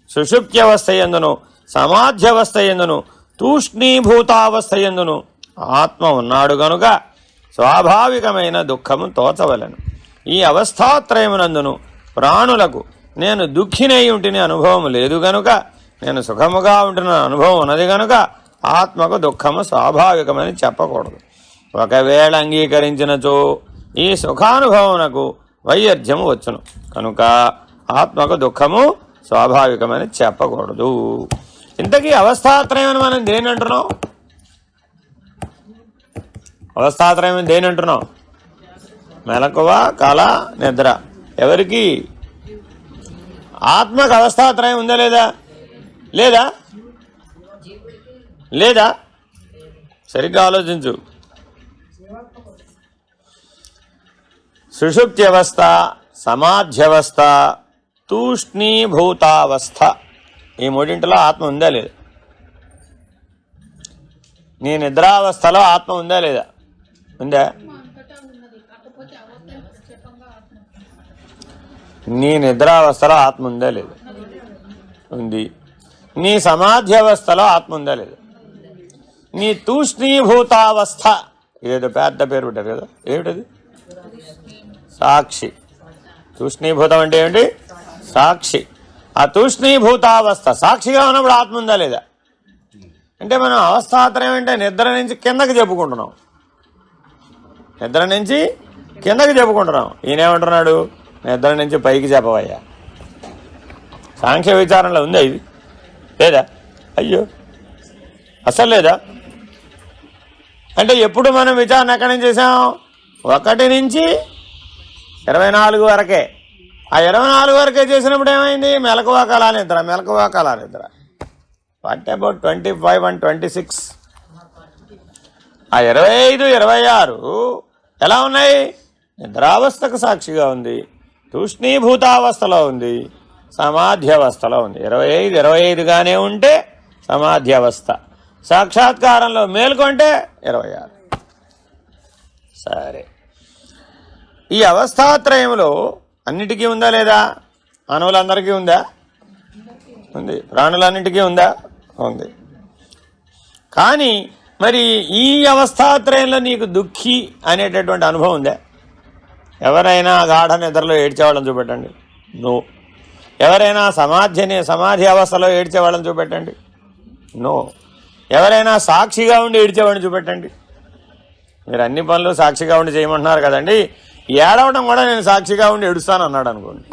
సుషుప్త్యవస్థ ఎందును సమాధ్యవస్థ ఎందును తూష్ణీభూతావస్థ ఎందును ఆత్మ ఉన్నాడు గనుక స్వాభావికమైన దుఃఖము తోచవలను. ఈ అవస్థాత్రయమునందును ప్రాణులకు నేను దుఃఖినై ఉంటిని అనుభవం లేదు గనుక, నేను సుఖముగా ఉంటున్న అనుభవం ఉన్నది గనుక ఆత్మకు దుఃఖము స్వాభావికమని చెప్పకూడదు. ఒకవేళ అంగీకరించినచో ఈ సుఖానుభవమునకు వైయర్ధ్యము వచ్చును కనుక ఆత్మకు దుఃఖము స్వాభావికమని చెప్పకూడదు. ఇంతకీ అవస్థాత్రయం మనం దేని అంటున్నాం? అవస్థాత్రయం దేని అంటున్నాం? మెలకువ, కళ, నిద్ర. ఎవరికి? ఆత్మకు అవస్థాత్రయం ఉందా లేదా? లేదా లేదా సరిగ్గా ఆలోచించు. సుషుప్త్యవస్థ, సమాధ్యవస్థ, తూష్ణీభూతావస్థ, ఈ మూడింటిలో ఆత్మ ఉందా లేదా? నీ నిద్రావస్థలో ఆత్మ ఉందా లేదా? ఉందా? నీ నిద్రావస్థలో ఆత్మ ఉందా లేదా? ఉంది. నీ సమాధ్యవస్థలో ఆత్మ ఉందా లేదా? నీ తూష్ణీభూతావస్థ, ఇదేదో పెద్ద పేరు పెట్టారు కదా, ఏమిటది? సాక్షి. తూష్ణీభూతం అంటే ఏమిటి? సాక్షి. ఆ తూష్ణీభూతావస్థ సాక్షిగా ఉన్నప్పుడు ఆత్మ ఉందా లేదా? అంటే మనం అవస్థాత్రయం అంటే నిద్ర నుంచి కిందకి చెప్పుకుంటున్నాం, నిద్ర నుంచి కిందకి చెప్పుకుంటున్నాం. ఈయనేమంటున్నాడు? నిద్ర నుంచి పైకి చెప్పవయ్యా. సాంఖ్య విచారణలో ఉందా ఇది? లేదా? అయ్యో, అసలు లేదా? అంటే ఎప్పుడు మనం విచారణ ఎక్కడి నుంచి చేసాం? 1 నుంచి 24 వరకే. ఆ 24 వరకే చేసినప్పుడు ఏమైంది? మెలకువ, కళ, నిద్ర, మెలకువ, కళ, నిద్ర. What about 25 and 26? ఆ 25, 26 ఎలా ఉన్నాయి? నిద్రావస్థకు సాక్షిగా ఉంది, తూష్ణీభూతావస్థలో ఉంది, సమాధ్యవస్థలో ఉంది. 25, 25గానే ఉంటే సమాధ్యవస్థ, సాక్షాత్కారంలో మేల్కొంటే 26. సరే, ఈ అవస్థాత్రయంలో అన్నిటికీ ఉందా లేదా? మానవులందరికీ ఉందా? ఉంది. ప్రాణులన్నిటికీ ఉందా? ఉంది. కానీ మరి ఈ అవస్థాత్రయంలో నీకు దుఃఖి అనేటటువంటి అనుభవం ఉందా? ఎవరైనా గాఢ నిద్రలో ఏడ్చేవాళ్ళని చూపెట్టండి. నో. ఎవరైనా సమాధి అవస్థలో ఏడ్చేవాళ్ళని చూపెట్టండి. నో. ఎవరైనా సాక్షిగా ఉండి ఏడ్చేవాడిని చూపెట్టండి. మీరు అన్ని పనులు సాక్షిగా ఉండి చేయమంటున్నారు కదండి, ఏడవడం కూడా నేను సాక్షిగా ఉండి ఏడుస్తాను అన్నాడు అనుకోండి.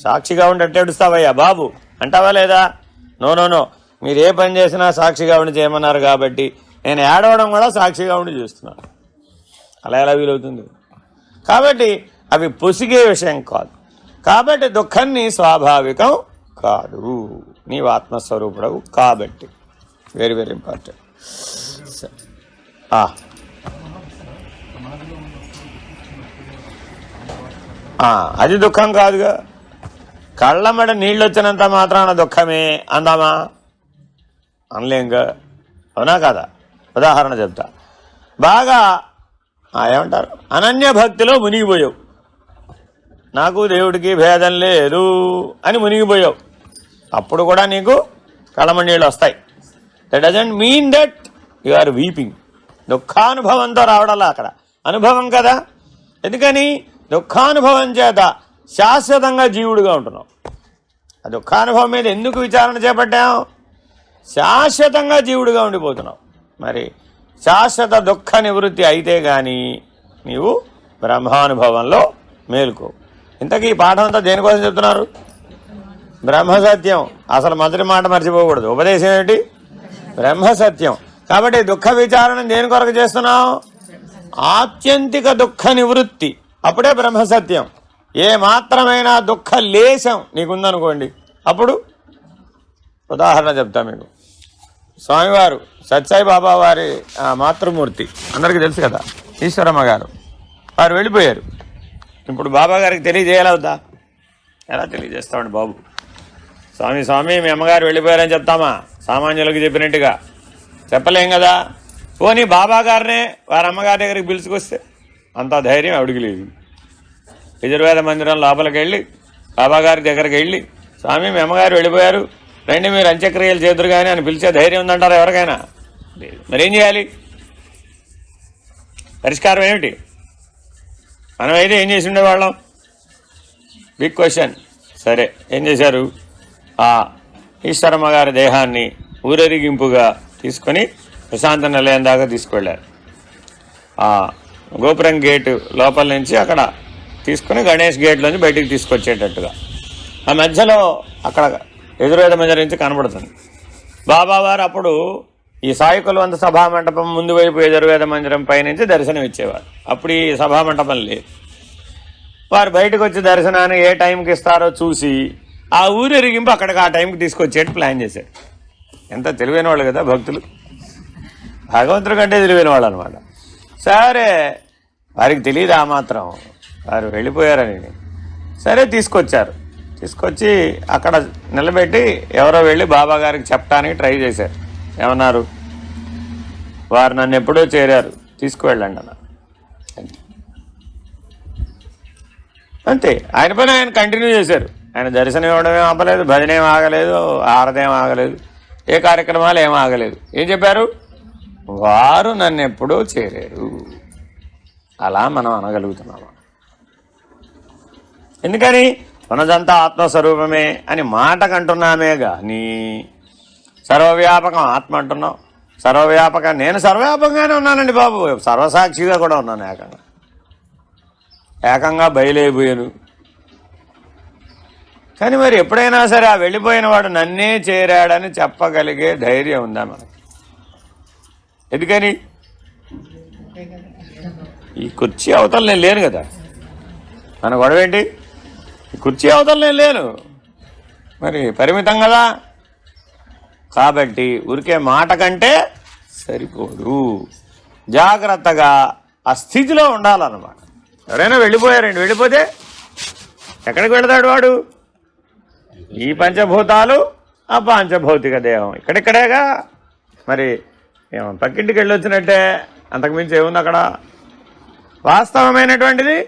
సాక్షిగా ఉండి అంటే ఏడుస్తావయ్యా బాబు అంటావా లేదా? నో నో నో, మీరు ఏ పని చేసినా సాక్షిగా ఉండి చేయమన్నారు కాబట్టి నేను ఏడవడం కూడా సాక్షిగా ఉండి చేస్తున్నాను. అలా ఎలా వీలవుతుంది? కాబట్టి అవి పొసిగే విషయం కాదు. కాబట్టి దుఃఖాన్ని స్వాభావికం కాదు, నీవు ఆత్మస్వరూపుడవు కాబట్టి. Very very important. అది దుఃఖం కాదుగా. కళ్ళమ్మడ నీళ్ళు వచ్చినంత మాత్రాన దుఃఖమే అందామా? అనలేంగా, అవునా కదా? ఉదాహరణ చెప్తా. బాగా ఏమంటారు, అనన్య భక్తిలో మునిగిపోయావు, నాకు దేవుడికి భేదం లేదు అని మునిగిపోయావు, అప్పుడు కూడా నీకు కళ్ళమ్మ నీళ్ళు వస్తాయి. That doesn't mean that you are weeping. దుఃఖానుభవంతో రావడాలా అక్కడ అనుభవం కదా. ఎందుకని? దుఃఖానుభవం చేత శాశ్వతంగా జీవుడుగా ఉంటున్నావు. ఆ దుఃఖానుభవం మీద ఎందుకు విచారణ చేపట్టాం? శాశ్వతంగా జీవుడుగా ఉండిపోతున్నావు. మరి శాశ్వత దుఃఖ నివృత్తి అయితే కానీ నీవు బ్రహ్మానుభవంలో మేలుకో. ఇంతకీ ఈ పాఠం అంతా దేనికోసం చెప్తున్నారు? బ్రహ్మసత్యం. అసలు మొదటి మాట మర్చిపోకూడదు. ఉపదేశం ఏంటి? బ్రహ్మసత్యం. కాబట్టి దుఃఖ విచారణ దేని కొరకు చేస్తున్నాం? ఆత్యంతిక దుఃఖ నివృత్తి. అప్పుడే బ్రహ్మసత్యం. ఏ మాత్రమైన దుఃఖ లేశం నీకుందనుకోండి, అప్పుడు ఉదాహరణ చెప్తా మీకు. స్వామివారు సత్సాయి బాబా వారి మాతృమూర్తి అందరికీ తెలుసు కదా, ఈశ్వరమ్మ గారు. వారు వెళ్ళిపోయారు. ఇప్పుడు బాబా గారికి తెలియజేయాలవుతా? ఎలా తెలియజేస్తామండి బాబు? స్వామి స్వామి మీ అమ్మగారు వెళ్ళిపోయారని చెప్తామా? సామాన్యులకు చెప్పినట్టుగా చెప్పలేం కదా. పోనీ బాబా గారినే వారి అమ్మగారి దగ్గరికి పిలుచుకొస్తే అంత ధైర్యం ఆవిడికి లేదు. యజుర్వేద మందిరం లోపలికి వెళ్ళి బాబాగారి దగ్గరికి వెళ్ళి, స్వామి మీ అమ్మగారు వెళ్ళిపోయారు, రండి మీరు అంత్యక్రియలు చేదురు కానీ అని పిలిచే ధైర్యం ఉందంటారా ఎవరికైనా? లేదు. మరేం చేయాలి? పరిష్కారం ఏమిటి? మనమైతే ఏం చేసి ఉండేవాళ్ళం? Big question. సరే, ఏం చేశారు? ఆ ఈశ్వరమ్మ గారి దేహాన్ని ఊరేగింపుగా తీసుకొని ప్రశాంత నిలయం దాకా తీసుకువెళ్ళారు. ఆ గోపురం గేటు లోపల నుంచి అక్కడ తీసుకుని గణేష్ గేట్లోంచి బయటికి తీసుకొచ్చేటట్టుగా ఆ మధ్యలో అక్కడ యజుర్వేద మందిరం నుంచి కనబడుతుంది. బాబావారు అప్పుడు ఈ సాయి కులవంత సభామంటపం ముందు వైపు యజుర్వేద మందిరం పైనుంచి దర్శనం ఇచ్చేవారు. అప్పుడు ఈ సభామంటపం లేదు. వారు బయటకు వచ్చి దర్శనాన్ని ఏ టైంకి ఇస్తారో చూసి ఆ ఊరేగింపు అక్కడికి ఆ టైంకి తీసుకొచ్చేట్టు ప్లాన్ చేశారు. ఎంత తెలివైన వాళ్ళు కదా భక్తులు, భగవంతుడి కంటే తెలివైన వాళ్ళు అనమాట. సరే, వారికి తెలియదు ఆ మాత్రం, వారు వెళ్ళిపోయారని. సరే తీసుకొచ్చారు. తీసుకొచ్చి అక్కడ నిలబెట్టి ఎవరో వెళ్ళి బాబా గారికి చెప్పడానికి ట్రై చేశారు. ఏమన్నారు? వారు నన్ను ఎప్పుడో చేరారు, తీసుకువెళ్ళండి అన్నారు. అంతే. ఆయన పని ఆయన కంటిన్యూ చేశారు. ఆయన దర్శనం ఇవ్వడం ఏం ఆపలేదు, భజన ఏం ఆగలేదు, ఆరతి ఏం ఆగలేదు, ఏ కార్యక్రమాలు ఏం ఆగలేదు. ఏం చెప్పారు? వారు నన్ను ఎప్పుడో చేరారు. అలా మనం అనగలుగుతున్నాము. ఎందుకని? ఉన్నదంతా ఆత్మస్వరూపమే అని మాటకంటున్నామే కానీ సర్వవ్యాపకం ఆత్మ అంటున్నాం. సర్వవ్యాపకం నేను సర్వవ్యాపకంగానే ఉన్నానండి బాబు, సర్వసాక్షిగా కూడా ఉన్నాను. ఏకంగా బయలైపోయాను. కానీ మరి ఎప్పుడైనా సరే ఆ వెళ్ళిపోయిన వాడు నన్నే చేరాడని చెప్పగలిగే ధైర్యం ఉందా మనకి? ఎందుకని? ఈ కుర్చీ అవతల నేను లేను కదా. మన గొడవ ఏంటి? ఈ కుర్చీ అవతల నేను లేను, మరి పరిమితం కదా. కాబట్టి ఊరికే మాట కంటే సరిపోదు, జాగ్రత్తగా ఆ స్థితిలో ఉండాలన్నమాట. ఎవరైనా వెళ్ళిపోయారండి, వెళ్ళిపోతే ఎక్కడికి వెళతాడు వాడు? ఈ పంచభూతాలు, ఆ పంచభౌతిక దేహం ఇక్కడిక్కడేగా. మరి ఏమో పక్కింటికి వెళ్ళి వచ్చినట్టే, అంతకుమించి ఏముంది అక్కడ? వాస్తవమైనటువంటిది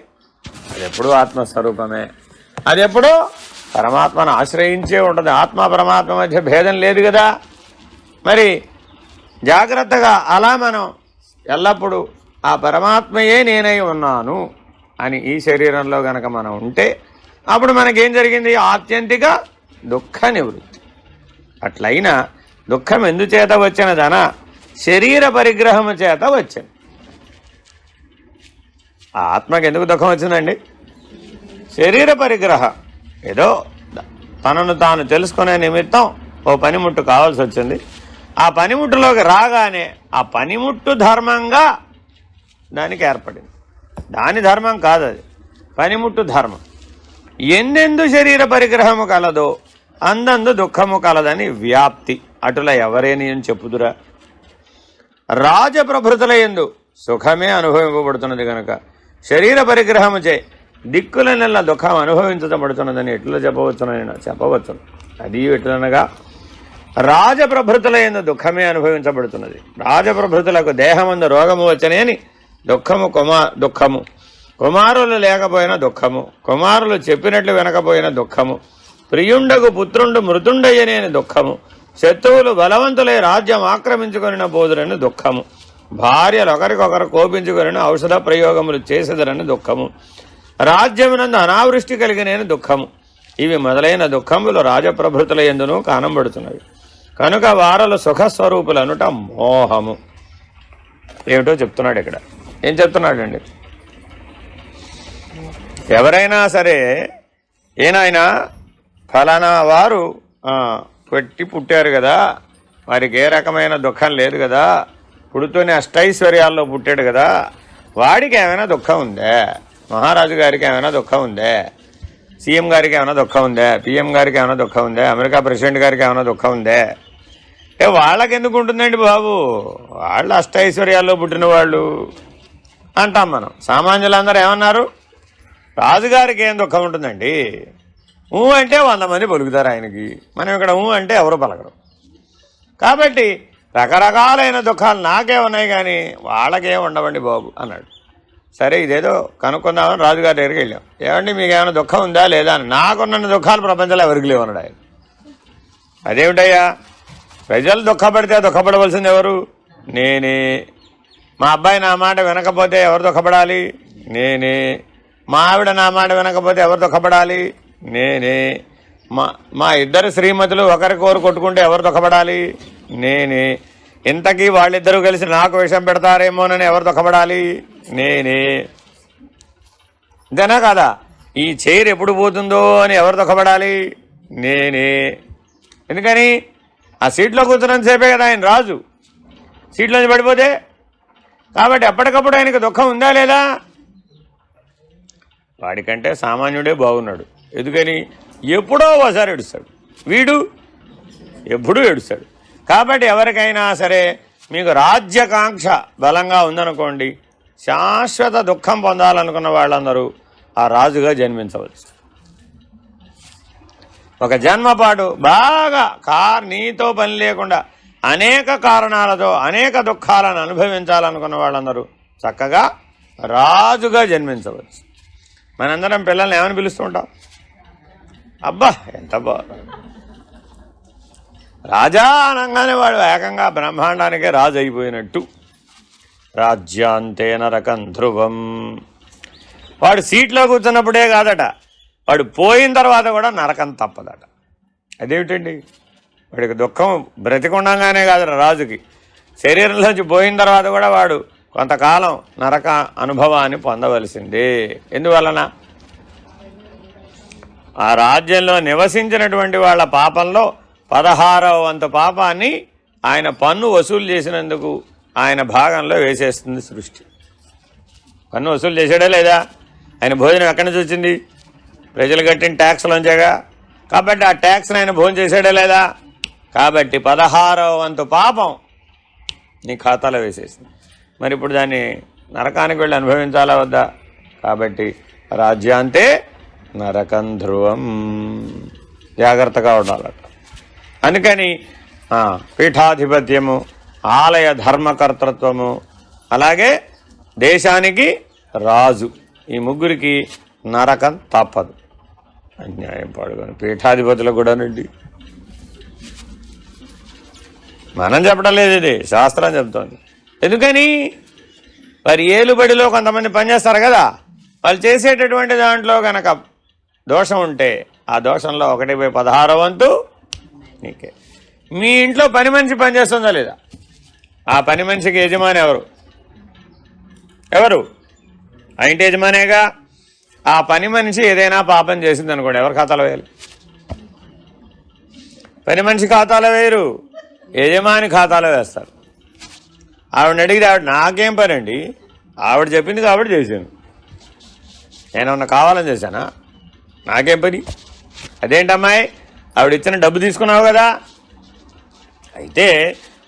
అది ఎప్పుడూ ఆత్మస్వరూపమే. అది ఎప్పుడూ పరమాత్మను ఆశ్రయించే ఉంటుంది. ఆత్మ పరమాత్మ మధ్య భేదం లేదు కదా. మరి జాగ్రత్తగా అలా మనం ఎల్లప్పుడూ ఆ పరమాత్మయే నేనై ఉన్నాను అని ఈ శరీరంలో గనక మనం ఉంటే అప్పుడు మనకేం జరిగింది? ఆత్యంతిక దుఃఖ నివృత్తి. అట్లయినా దుఃఖం ఎందుచేత వచ్చినదన? శరీర పరిగ్రహము చేత వచ్చింది. ఆ ఆత్మకి ఎందుకు దుఃఖం వచ్చిందండి? శరీర పరిగ్రహ. ఏదో తనను తాను తెలుసుకునే నిమిత్తం ఓ పనిముట్టు కావాల్సి వచ్చింది. ఆ పనిముట్టులోకి రాగానే ఆ పనిముట్టు ధర్మంగా దానికి ఏర్పడింది. దాని ధర్మం కాదు, అది పనిముట్టు ధర్మం. ఎందెందు శరీర పరిగ్రహము కలదో అందందు దుఃఖము కలదని వ్యాప్తి. అటుల ఎవరేని అని చెప్పుదురా? రాజప్రభృతుల యందు సుఖమే అనుభవింపబడుతున్నది కనుక శరీర పరిగ్రహము చే దిక్కులనెల్ల దుఃఖం అనుభవించబడుతున్నదని ఎట్లా చెప్పవచ్చునైనా చెప్పవచ్చును. అది ఎట్లనగా రాజప్రభృతులైన దుఃఖమే అనుభవించబడుతున్నది. రాజప్రభృతులకు దేహమందు రోగము వచ్చనేని దుఃఖము, కుమారులు లేకపోయిన దుఃఖము, కుమారులు చెప్పినట్లు వినకపోయిన దుఃఖము, ప్రియుండగు పుత్రుండు మృతుండయ్యనేని దుఃఖము, శత్రువులు బలవంతులై రాజ్యం ఆక్రమించుకొనిన బోదురని దుఃఖము, భార్యలు ఒకరికొకరు కోపించుకొనిన ఔషధ ప్రయోగములు చేసేదరని దుఃఖము, రాజ్యమునందు అనావృష్టి కలిగిన దుఃఖము, ఇవి మొదలైన దుఃఖములు రాజప్రభృతుల యందును కానంబడుతున్నవి. కనుక వారలు సుఖస్వరూపులనుట మోహము. ఏమిటో చెప్తున్నాడు ఇక్కడ. ఏం చెప్తున్నాడండి? ఎవరైనా సరే ఏనాయనా ఫలానా వారు పుట్టారు కదా, వారికి ఏ రకమైన దుఃఖం లేదు కదా, పుడుతూనే అష్టైశ్వర్యాల్లో పుట్టాడు కదా, వాడికి ఏమైనా దుఃఖం ఉందే? మహారాజు గారికి ఏమైనా దుఃఖం ఉందే? సీఎం గారికి ఏమైనా దుఃఖం ఉందే? పిఎం గారికి ఏమైనా దుఃఖం ఉందే? అమెరికా ప్రెసిడెంట్ గారికి ఏమైనా దుఃఖం ఉందే? వాళ్ళకి ఎందుకు ఉంటుందండి బాబు? వాళ్ళు అష్టైశ్వర్యాల్లో పుట్టిన వాళ్ళు అంటాం మనం. సామాన్యులందరూ ఏమన్నారు? రాజుగారికి ఏం దుఃఖం ఉంటుందండి? అంటే 100 మంది పలుకుతారు ఆయనకి. మనం ఇక్కడ అంటే ఎవరు పలకరు. కాబట్టి రకరకాలైన దుఃఖాలు నాకే ఉన్నాయి కానీ వాళ్ళకేం ఉండవండి బాబు అన్నాడు. సరే ఇదేదో కనుక్కుందామని రాజుగారి దగ్గరికి వెళ్ళాం. ఏమండి మీకు ఏమైనా దుఃఖం ఉందా లేదా అని. నాకున్న దుఃఖాలు ప్రపంచంలో ఎవరికి లేవన్నాడు ఆయన. అదేమిటయ్యా? ప్రజలు దుఃఖపడితే దుఃఖపడవలసింది ఎవరు? నేనే. మా అబ్బాయి నా మాట వినకపోతే ఎవరు దుఃఖపడాలి? నేనే. మా ఆవిడ నా మాట వినకపోతే ఎవరు దుఃఖపడాలి? నేనే. మా ఇద్దరు శ్రీమతులు ఒకరికొకరు కొట్టుకుంటే ఎవరు దుఃఖపడాలి? నేనే. ఇంతకీ వాళ్ళిద్దరూ కలిసి నాకు విషం పెడతారేమోనని ఎవరు దుఃఖపడాలి? నేనే. అంతేనా కాదా? ఈ చైర్ ఎప్పుడు పోతుందో అని ఎవరు దుఃఖపడాలి? నేనే. ఎందుకని? ఆ సీట్లో కూర్చున్నంత సేపే కదా ఆయన రాజు. సీట్లోంచి పడిపోతే కాబట్టి ఎప్పటికప్పుడు ఆయనకు దుఃఖం ఉందా లేదా? వాడికంటే సామాన్యుడే బాగున్నాడు. ఎందుకని? ఎప్పుడో ఒకసారి ఏడుస్తాడు. వీడు ఎప్పుడూ ఏడుస్తాడు. కాబట్టి ఎవరికైనా సరే మీకు రాజ్యకాంక్ష బలంగా ఉందనుకోండి, శాశ్వత దుఃఖం పొందాలనుకున్న వాళ్ళందరూ ఆ రాజుగా జన్మించవచ్చు. ఒక జన్మపాటు బాగా నీతో పని లేకుండా అనేక కారణాలతో అనేక దుఃఖాలను అనుభవించాలనుకున్న వాళ్ళందరూ చక్కగా రాజుగా జన్మించవచ్చు. మనందరం పిల్లల్ని ఏమని పిలుస్తుంటాం? అబ్బా ఎంత బాగా రాజా అనగానే వాడు ఏకంగా బ్రహ్మాండానికే రాజు అయిపోయినట్టు. రాజ్యాంతే నరకం ధ్రువం. వాడు సీట్లో కూర్చున్నప్పుడే కాదట, వాడు పోయిన తర్వాత కూడా నరకం తప్పదట. అదేమిటండి? వాడికి దుఃఖం బ్రతికుండగానే కాదు రాజుకి, శరీరంలోంచి పోయిన తర్వాత కూడా వాడు కొంతకాలం నరక అనుభవాన్ని పొందవలసిందే. ఎందువలన? ఆ రాజ్యంలో నివసించినటువంటి వాళ్ళ పాపంలో 16వ వంతు పాపాన్ని ఆయన పన్ను వసూలు చేసినందుకు ఆయన భాగంలో వేసేస్తుంది సృష్టి. పన్ను వసూలు చేసాడా లేదా? ఆయన భోజనం ఎక్కడి నుంచి వచ్చింది? ప్రజలు కట్టిన ట్యాక్స్లోంచేగా. కాబట్టి ఆ ట్యాక్స్ని ఆయన భోజనం చేసాడా లేదా? కాబట్టి 16వ వంతు పాపం నీ ఖాతాలో వేసేసింది. మరి ఇప్పుడు దాన్ని నరకానికి వెళ్ళి అనుభవించాలా వద్దా? కాబట్టి రాజ్యాంతే నరకం ధ్రువం. జాగ్రత్తగా ఉండాలట. అందుకని పీఠాధిపత్యము, ఆలయ ధర్మకర్తృత్వము, అలాగే దేశానికి రాజు, ఈ ముగ్గురికి నరకం తప్పదు. అన్యాయం పాడుకొని పీఠాధిపతులకు కూడానండి. మనం చెప్పడం లేదు, ఇది శాస్త్రం చెప్తోంది. ఎందుకని? వారి ఏలుబడిలో కొంతమంది పనిచేస్తారు కదా, వాళ్ళు చేసేటటువంటి దాంట్లో కనుక దోషం ఉంటే ఆ దోషంలో 1/16 వంతు నీకే. మీ ఇంట్లో పని మనిషి పనిచేస్తుందా లేదా? ఆ పని మనిషికి యజమాని ఎవరు? ఆ ఇంటి యజమానేగా. ఆ పని మనిషి ఏదైనా పాపం చేసింది అనుకోండి, ఎవరు ఖాతాలో వేయాలి? పని మనిషి ఖాతాలో వేయరు, యజమాని ఖాతాలో వేస్తారు. ఆవిడని అడిగితే ఆవిడ నాకేం పని అండి, ఆవిడ చెప్పింది కాబట్టి చేశాను, నేనేమన్నా కావాలని చేశానా? నాకేం పని? అదేంటమ్మాయి, ఆవిడ ఇచ్చిన డబ్బు తీసుకున్నావు కదా, అయితే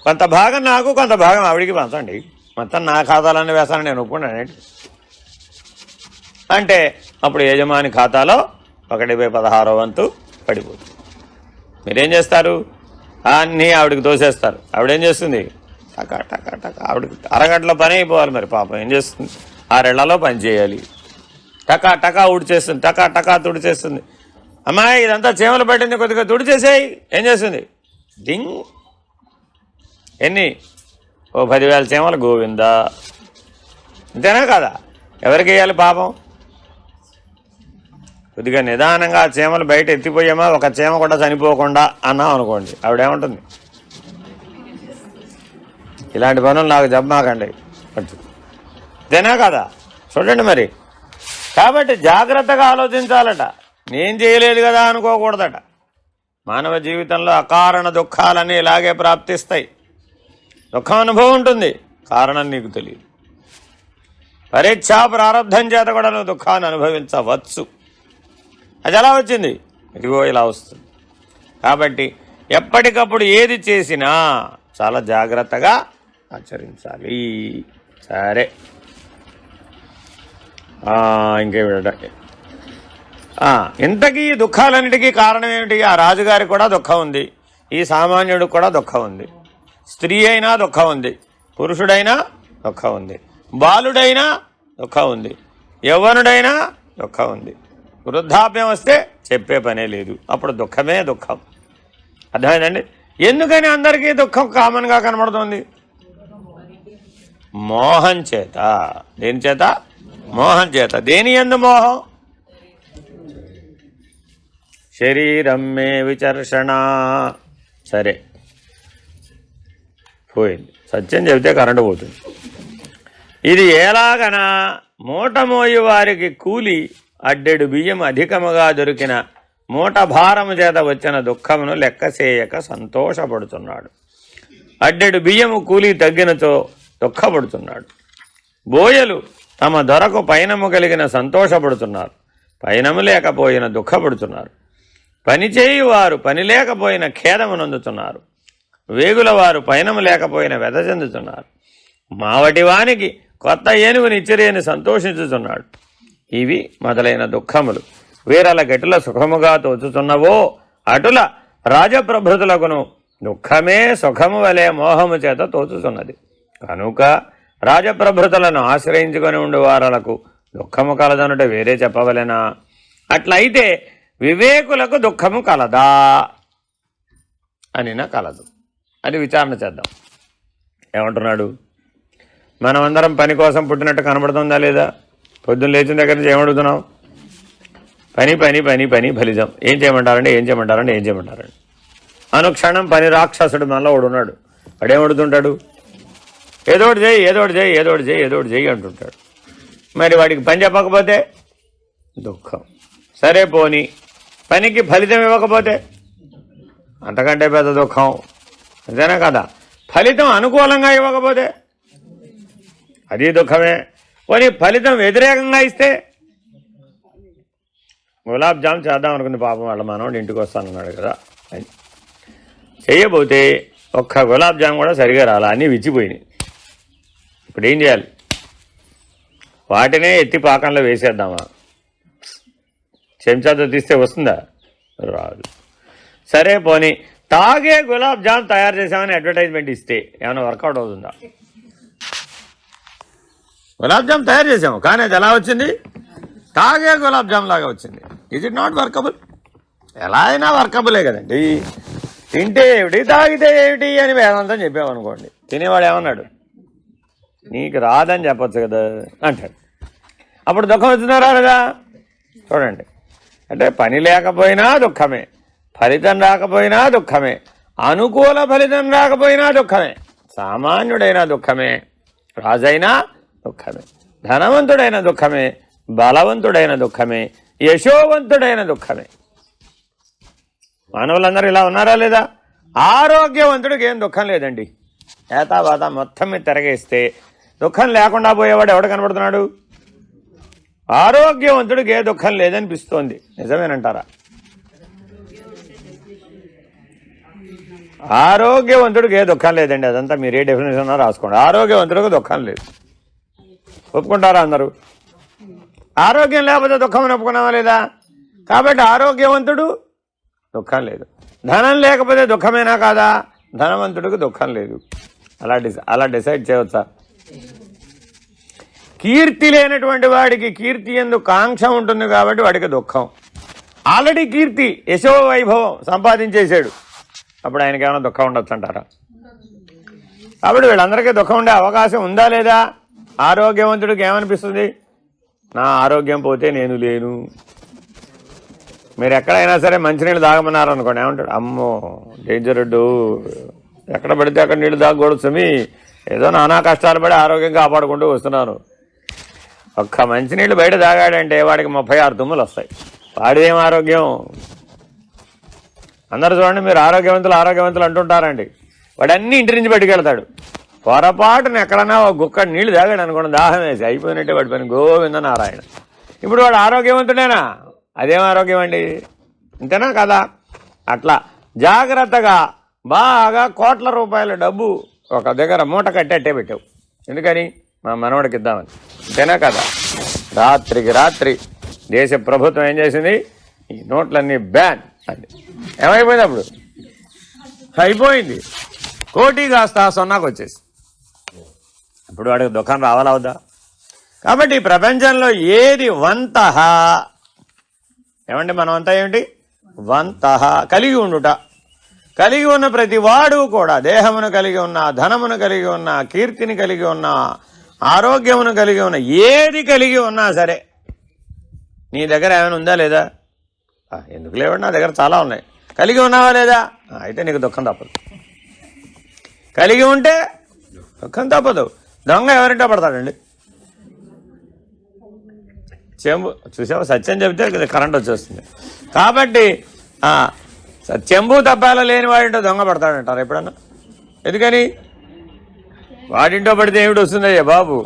కొంత భాగం నాకు కొంత భాగం ఆవిడికి పంచండి, మొత్తం నా ఖాతాలన్నీ వేస్తానని నేను ఒప్పుకున్నాను. అంటే అప్పుడు యజమాని ఖాతాలో 1/16 వంతు పడిపోతుంది. మీరేం చేస్తారు? అన్నీ ఆవిడకి దోసేస్తారు. ఆవిడేం చేస్తుంది? టకా టకా టకా. ఆవిడకి అరగంటలో పని అయిపోవాలి. మరి పాపం ఏం చేస్తుంది? 6 ఏళ్లలో పని చేయాలి. టకా టకా ఊడిచేస్తుంది, టకా టకా తుడిచేస్తుంది. అమ్మాయి ఇదంతా చీమలు పట్టింది, కొద్దిగా తుడిచేసేయి. ఏం చేస్తుంది? డింగ్. ఎన్ని? ఓ 10,000 చీమలు గోవిందా. అంతేనా కదా? ఎవరికి వేయాలి పాపం? కొద్దిగా నిదానంగా చీమలు బయట ఎత్తిపోయామా, ఒక చీమ కూడా చనిపోకుండా అన్నాం అనుకోండి, ఆవిడేమంటుంది? ఇలాంటి పనులు నాకు చెప్పమాకండి. అంతేనా కదా? చూడండి మరి. కాబట్టి జాగ్రత్తగా ఆలోచించాలట. నేను చేయలేదు కదా అనుకోకూడదట. మానవ జీవితంలో అకారణ దుఃఖాలన్నీ ఇలాగే ప్రాప్తిస్తాయి. దుఃఖం అనుభవం ఉంటుంది, కారణం నీకు తెలియదు. పరీక్షా ప్రారంధం చేత కూడా నువ్వు దుఃఖాన్ని అనుభవించవచ్చు. అది ఎలా వచ్చింది? ఇదిగో ఇలా వస్తుంది. కాబట్టి ఎప్పటికప్పుడు ఏది చేసినా చాలా జాగ్రత్తగా ఆచరించాలి. సరే, ఇంకేమిట? ఇంతకీ ఈ దుఃఖాలన్నిటికీ కారణం ఏమిటి? ఆ రాజుగారికి కూడా దుఃఖం ఉంది, ఈ సామాన్యుడికి కూడా దుఃఖం ఉంది. స్త్రీ అయినా దుఃఖం ఉంది, పురుషుడైనా దుఃఖం ఉంది, బాలుడైనా దుఃఖం ఉంది, యవ్వనుడైనా దుఃఖం ఉంది. వృద్ధాప్యం వస్తే చెప్పే పనే లేదు, అప్పుడు దుఃఖమే దుఃఖం. అర్థమైందండి? ఎందుకని అందరికీ దుఃఖం కామన్గా కనబడుతుంది? మోహం చేత. దేని చేత? మోహం చేత. దేని యందు మోహం? శరీరం మే విచర్షణ. సరే, పోయింది. సత్యం చెబితే కరెంటు పోతుంది. ఇది ఎలాగనా? మూట మోయి వారికి కూలి అడ్డెడు బియ్యం అధికముగా దొరికిన మూట భారము చేత వచ్చిన దుఃఖమును లెక్కసేయక సంతోషపడుతున్నాడు. అడ్డెడు బియ్యము కూలి తగ్గినతో దుఃఖపడుతున్నాడు. బోయలు తమ దొరకు పైనము కలిగిన సంతోషపడుతున్నారు, పైనము లేకపోయిన దుఃఖపడుతున్నారు. పనిచేయి వారు పని లేకపోయిన ఖేదమునందుతున్నారు, వేగుల వారు పైనము లేకపోయిన వెద చెందుతున్నారు. మావటి వానికి కొత్త ఏనుగుని ఇచ్చిరేని సంతోషించుతున్నాడు. ఇవి మొదలైన దుఃఖములు వీరల గెటుల సుఖముగా తోచుతున్నవో అటుల రాజప్రభృతులకును దుఃఖమే సుఖము వలె మోహము చేత తోచుతున్నది. కనుక రాజప్రభృతులను ఆశ్రయించుకొని ఉండు వారలకు దుఃఖము కలదనుట వేరే చెప్పవలెనా? అట్లయితే వివేకులకు దుఃఖము కలదా అనినా కలదు అని విచారణ చేద్దాం. ఏమంటున్నాడు? మనమందరం పని కోసం పుట్టినట్టు కనబడుతుందా లేదా? పొద్దున్న లేచిన దగ్గర నుంచి ఏమడుగుతున్నాం? పని పని పని పని ఫలితం. ఏం చేయమంటారండి, ఏం చేయమంటారండి, ఏం చేయమంటారండి? అనుక్షణం పని రాక్షసుడు మనలో వాడు ఉన్నాడు. వాడేమడుగుతుంటాడు? ఏదోటి చేయి, ఏదోటి చేయి, ఏదోటి చేయి, ఏదోటి చేయి అంటుంటాడు. మరి వాడికి పని చెప్పకపోతే దుఃఖం. సరే పోని, పనికి ఫలితం ఇవ్వకపోతే అంతకంటే పెద్ద దుఃఖం. అంతేనా కదా? ఫలితం అనుకూలంగా ఇవ్వకపోతే అది దుఃఖమే. పోనీ ఫలితం వ్యతిరేకంగా ఇస్తే, గులాబ్ జామ్ చేద్దాం అనుకుంది పాపం, వాళ్ళ మనవాడు ఇంటికి వస్తానన్నాడు కదా, అది చెయ్యబోతే ఒక్క గులాబ్ జామ్ కూడా సరిగా రాలా, అన్నీ విచ్చిపోయినాయి. ఇప్పుడు ఏం చేయాలి? వాటినే ఎత్తి పాకంలో వేసేద్దామా? చెంచాతో తీస్తే వస్తుందా? రాదు. సరే పోనీ తాగే గులాబ్ జామ్ తయారు చేసామని అడ్వర్టైజ్మెంట్ ఇస్తే ఏమైనా వర్కౌట్ అవుతుందా? గులాబ్ జామ్ తయారు చేసాము, కానీ అది ఎలా వచ్చింది? తాగే గులాబ్ జామ్ లాగా వచ్చింది. Is it not workable? ఎలా అయినా వర్కబులే కదండి. తింటే ఏమిటి, తాగితే ఏమిటి అని వేదాంతం చెప్పామనుకోండి, తినేవాడు ఏమన్నాడు? నీకు రాదని చెప్పచ్చు కదా అంటాడు. అప్పుడు దుఃఖం వచ్చిందా రాదా? చూడండి, అంటే పని లేకపోయినా దుఃఖమే, ఫలితం రాకపోయినా దుఃఖమే, అనుకూల ఫలితం రాకపోయినా దుఃఖమే, సామాన్యుడైన దుఃఖమే, రాజైనా దుఃఖమే, ధనవంతుడైన దుఃఖమే, బలవంతుడైన దుఃఖమే, యశోవంతుడైన దుఃఖమే. మానవులందరూ ఇలా ఉన్నారా లేదా? ఆరోగ్యవంతుడికి ఏం దుఃఖం లేదండి. ఏతావాత మొత్తం మీద తిరగేస్తే దుఃఖం లేకుండా పోయేవాడు ఎవడు కనబడుతున్నాడు? ఆరోగ్యవంతుడికి ఏ దుఃఖం లేదనిపిస్తోంది. నిజమేనంటారా? ఆరోగ్యవంతుడికి ఏ దుఃఖం లేదండి. అదంతా మీరు ఏ డెఫినేషన్ రాసుకోండి. ఆరోగ్యవంతుడికి దుఃఖం లేదు. ఒప్పుకుంటారా అందరూ? ఆరోగ్యం లేకపోతే దుఃఖం ఒప్పుకున్నావా లేదా? కాబట్టి ఆరోగ్యవంతుడు దుఃఖం లేదు. ధనం లేకపోతే దుఃఖమేనా కాదా? ధనవంతుడికి దుఃఖం లేదు. అలా డిసైడ్ చేయవచ్చా? కీర్తి లేనటువంటి వాడికి కీర్తి యందు కాంక్ష ఉంటుంది కాబట్టి వాడికి దుఃఖం. ఆల్రెడీ కీర్తి యశో వైభవం సంపాదించేశాడు, అప్పుడు ఆయనకి ఏమైనా దుఃఖం ఉండొచ్చు అంటారా? కాబట్టి వీళ్ళందరికీ దుఃఖం ఉండే అవకాశం ఉందా లేదా? ఆరోగ్యవంతుడికి ఏమనిపిస్తుంది? నా ఆరోగ్యం పోతే నేను లేను. మీరు ఎక్కడైనా సరే మంచినీళ్ళు తాగమన్నారు అనుకోండి, ఏమంటాడు? అమ్మో డేంజర్డు, ఎక్కడ పడితే అక్కడ నీళ్ళు తాగకూడదు స్వామి, ఏదో నానా కష్టాలు పడి ఆరోగ్యం కాపాడుకుంటూ వస్తున్నాను. ఒక్క మంచినీళ్ళు బయట తాగాడంటే వాడికి 36 తుమ్ములు వస్తాయి. వాడిదేం ఆరోగ్యం? అందరూ చూడండి, మీరు ఆరోగ్యవంతులు అంటుంటారండి, వాడు అన్నీ ఇంటి నుంచి బయటకెళ్తాడు. పొరపాటున ఎక్కడన్నా ఒక గుక్క నీళ్లు తాగాడు అనుకోండి, దాహం వేసి అయిపోయినట్టే వాడి పని గోవింద నారాయణ. ఇప్పుడు వాడు ఆరోగ్యవంతుడేనా? అదేం ఆరోగ్యం అండి? అంతేనా కదా? అట్లా జాగ్రత్తగా బాగా కోట్ల రూపాయల డబ్బు ఒక దగ్గర మూట కట్టేట్టే పెట్టావు. ఎందుకని? మా మనవడికి ఇద్దామని. అంతేనా కదా? రాత్రికి రాత్రి దేశ ప్రభుత్వం ఏం చేసింది? ఈ నోట్లన్నీ బ్యాన్ అది. ఏమైపోయింది? అప్పుడు అయిపోయింది. కోటి కాస్త 0కి వచ్చేసి ఇప్పుడు వాడికి దుఃఖం రావాలవుదా? కాబట్టి ప్రపంచంలో ఏది వంతహ, ఏమంటే మనం అంతా ఏమిటి? వంతహ, కలిగి ఉండుట. కలిగి ఉన్న ప్రతి వాడు కూడా దేహమును కలిగి ఉన్న, ధనమును కలిగి ఉన్న, కీర్తిని కలిగి ఉన్న, ఆరోగ్యమును కలిగి ఉన్న, ఏది కలిగి ఉన్నా సరే నీ దగ్గర ఏమైనా ఉందా లేదా? ఎందుకు లేవండి, నా దగ్గర చాలా ఉన్నాయి. కలిగి ఉన్నావా లేదా? అయితే నీకు దుఃఖం తప్పదు. కలిగి ఉంటే దుఃఖం తప్పదు. దొంగ ఎవరింటో పడతాడండి? చెంబు చూసావా, సత్యం చెబితే కరెంట్ వచ్చేస్తుంది. కాబట్టి చెంబు తప్పాల లేని వాడింటో దొంగ పడతాడంటారు ఎప్పుడన్నా? ఎందుకని? వాడింటో పడితే ఏమిటి వస్తుందయ్యా బాబు,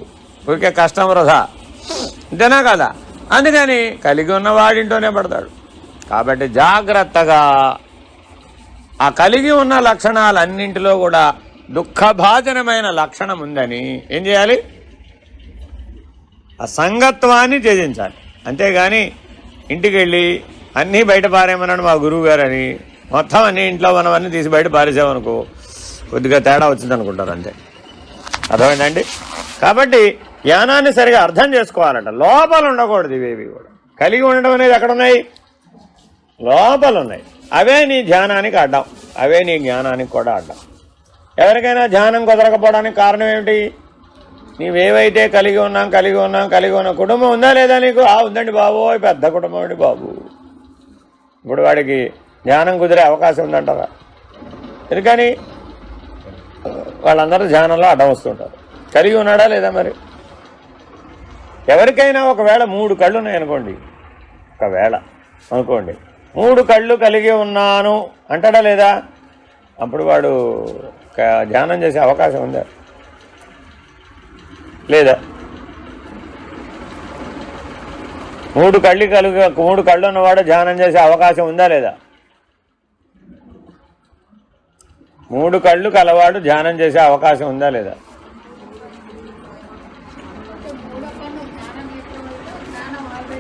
ఊరికే కష్టం వృధా. అంతేనా కదా? అందుకని కలిగి ఉన్న వాడింటోనే పడతాడు. కాబట్టి జాగ్రత్తగా ఆ కలిగి ఉన్న లక్షణాలన్నింటిలో కూడా దుఃఖభాజనమైన లక్షణం ఉందని ఏం చేయాలి? ఆ సంగత్వాన్ని త్యజించాలి. అంతేగాని ఇంటికి వెళ్ళి అన్నీ బయట పారేమన్నాడు మా గురువు గారు అని మొత్తం అన్ని ఇంట్లో మనవన్నీ తీసి బయట పారేసామనుకో కొద్దిగా తేడా వచ్చింది అనుకుంటారు. అంతే. అర్థమైందండి? కాబట్టి జ్ఞానాన్ని సరిగా అర్థం చేసుకోవాలంట. లోపల ఉండకూడదు ఇవేవి కూడా. కలిగి ఉండడం అనేది ఎక్కడున్నాయి? లోపల ఉన్నాయి. అవే నీ ధ్యానానికి అడ్డం, అవే నీ జ్ఞానానికి కూడా అడ్డం. ఎవరికైనా ధ్యానం కుదరకపోవడానికి కారణం ఏమిటి? నీవేవైతే కలిగి ఉన్న కుటుంబం ఉందా లేదా నీకు? ఉందండి బాబు, పెద్ద కుటుంబం అండి బాబు. ఇప్పుడు వాడికి ధ్యానం కుదిరే అవకాశం ఉందంటారా? ఎందుకని? వాళ్ళందరూ ధ్యానంలో అడ్డం వస్తుంటారు. కలిగి ఉన్నాడా లేదా? మరి ఎవరికైనా ఒకవేళ 3 కళ్ళు ఉన్నాయనుకోండి, ఒకవేళ అనుకోండి 3 కళ్ళు కలిగి ఉన్నాను అంటాడా లేదా? అప్పుడు వాడు ధ్యానం చేసే అవకాశం ఉందా లేదా? 3 కళ్ళు ఉన్నవాడు ధ్యానం చేసే అవకాశం ఉందా లేదా? 3 కళ్ళు కలవాడు ధ్యానం చేసే అవకాశం ఉందా లేదా?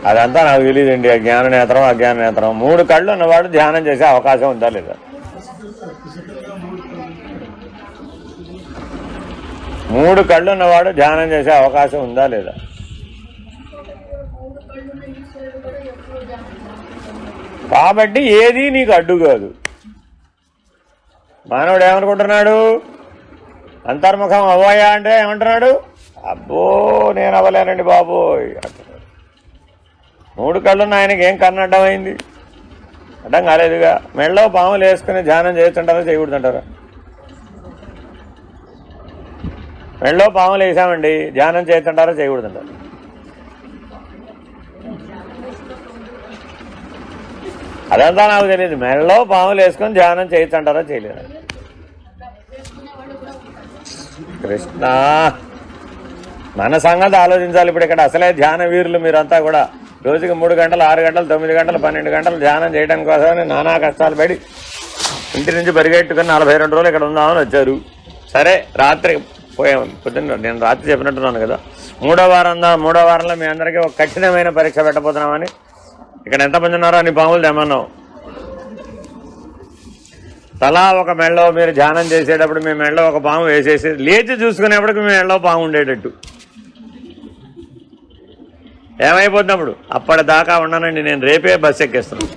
అదంతా నాకు తెలియదండి. జ్ఞాన నేత్రం, అజ్ఞాన నేత్రం. 3 కళ్ళు ఉన్నవాడు ధ్యానం చేసే అవకాశం ఉందా లేదా? 3 కళ్ళు ఉన్నవాడు ధ్యానం చేసే అవకాశం ఉందా లేదా? కాబట్టి ఏది నీకు అడ్డు కాదు. మానవుడు ఏమనుకుంటున్నాడు? అంతర్ముఖం అవ్వయా అంటే ఏమంటున్నాడు? అబ్బో నేను అవ్వలేనండి బాబోయ్ అంటున్నాడు. 3 కళ్ళున్న ఆయనకి ఏం కన్నడ్డమైంది? అడ్డం కాలేదుగా. మెళ్ళలో పాములు వేసుకుని ధ్యానం చేయొచ్చుంటారా చేయకూడదంటారా? మెళ్ళలో పాములు వేసామండి, ధ్యానం చేయొచ్చుంటారా చేయకూడదంటారా? అదంతా నాకు తెలియదు. మెళ్ళలో పాములు వేసుకొని ధ్యానం చేయొచ్చంటారా చేయలేదా? కృష్ణ, మన సంగతి ఆలోచించాలి. ఇప్పుడు ఇక్కడ అసలే ధ్యాన వీరులు మీరంతా కూడా రోజుకి 3 గంటలు, 6 గంటలు, 9 గంటలు, 12 గంటలు ధ్యానం చేయడం కోసమని నానా కష్టాలు పడి ఇంటి నుంచి పరిగెట్టుకుని 42 రోజులు ఇక్కడ ఉందామని వచ్చారు. సరే రాత్రి పోయాము. పొద్దున్న నేను రాత్రి చెప్పినట్టున్నాను కదా, మూడో వారంలో మీ అందరికీ ఒక కఠినమైన పరీక్ష పెట్టబోతున్నామని. ఇక్కడ ఎంతమంది ఉన్నారో అన్ని పాములు తెమ్మన్నావు. తలా ఒక మెడలో మీరు ధ్యానం చేసేటప్పుడు మీ మెడలో ఒక పాము వేసేసి లేచి చూసుకునేప్పటికి మీ మెడలో పాము ఉండేటట్టు ఏమైపోతున్నప్పుడు అప్పటిదాకా ఉండనండి, నేను రేపే బస్సు ఎక్కేస్తున్నాను.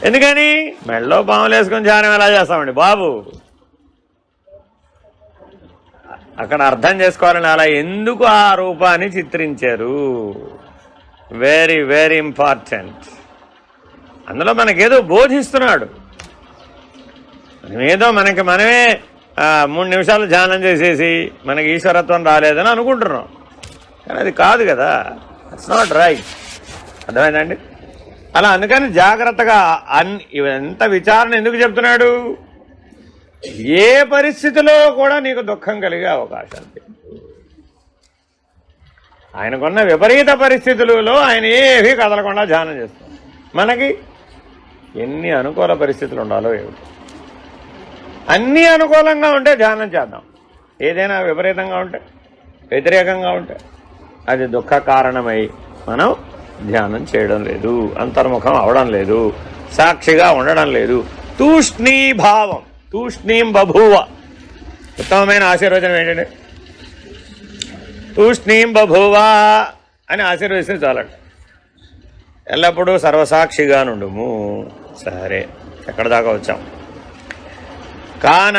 ఎందుకని మెడలో పాములు వేసుకొని ధ్యానం ఎలా చేస్తామండి బాబు? అక్కడ అర్థం చేసుకోవాలని అలా ఎందుకు ఆ రూపాన్ని చిత్రించారు, వెరీ వెరీ ఇంపార్టెంట్. అందులో మనకేదో బోధిస్తున్నాడు. మనమేదో మనమే 3 నిమిషాలు ధ్యానం చేసేసి మనకి ఈశ్వరత్వం రాలేదని అనుకుంటున్నాం, కానీ అది కాదు కదా. It's not right. అర్థమైందండి? అలా అందుకని జాగ్రత్తగా ఇవంతా విచారణ ఎందుకు చెప్తున్నాడు? ఏ పరిస్థితిలో కూడా నీకు దుఃఖం కలిగే అవకాశం లేదు. ఆయనకున్న విపరీత పరిస్థితులలో ఆయన ఏవీ కదలకుండా ధ్యానం చేస్తాం. మనకి ఎన్ని అనుకూల పరిస్థితులు ఉండాలో ఏమిటి? అన్నీ అనుకూలంగా ఉంటే ధ్యానం చేద్దాం. ఏదైనా విపరీతంగా ఉంటే, వ్యతిరేకంగా ఉంటే అది దుఃఖ కారణమై మనం ధ్యానం చేయడం లేదు, అంతర్ముఖం అవడం లేదు, సాక్షిగా ఉండడం లేదు. తూష్ణీభావం, తూష్ణీం బభూవ. ఉత్తమమైన ఆశీర్వచనం ఏంటంటే తూష్ణీం బభూవ అని ఆశీర్వదిస్తే చాలండి. ఎల్లప్పుడూ సర్వసాక్షిగా నుండుము. సరే, ఎక్కడ దాకా వచ్చాం? కాన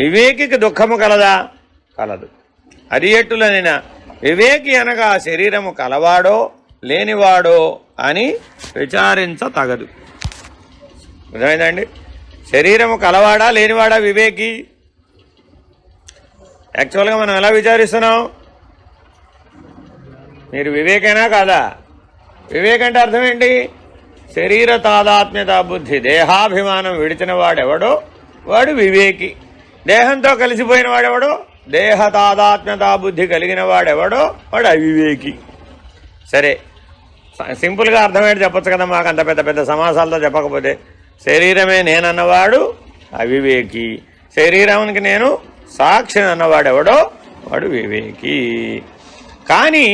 వివేకికి దుఃఖము కలదా? కలదు. అది ఎట్టులనైనా వివేకి అనగా శరీరము కలవాడో లేనివాడో అని విచారించతగదు. అర్థమైందండి? శరీరము కలవాడా లేనివాడా వివేకి? యాక్చువల్గా మనం ఎలా విచారిస్తున్నాం? మీరు వివేకైనా కాదా? వివేకంటే అర్థం ఏంటి? శరీర తాదాత్మ్యత బుద్ధి, దేహాభిమానం విడిచిన వాడెవడో వాడు వివేకి. దేహంతో కలిసిపోయిన వాడెవడో, దేహ తాదాత్మ్యత బుద్ధి కలిగిన వాడెవడో వాడు అవివేకి. సరే, సింపుల్గా అర్థమయ్యేది చెప్పొచ్చు కదా, మాకు అంత పెద్ద పెద్ద సమాసాలతో చెప్పకపోతే. శరీరమే నేనన్నవాడు అవివేకి, శరీరానికి నేను సాక్షిని అన్నవాడెవడో వాడు వివేకి. కానీ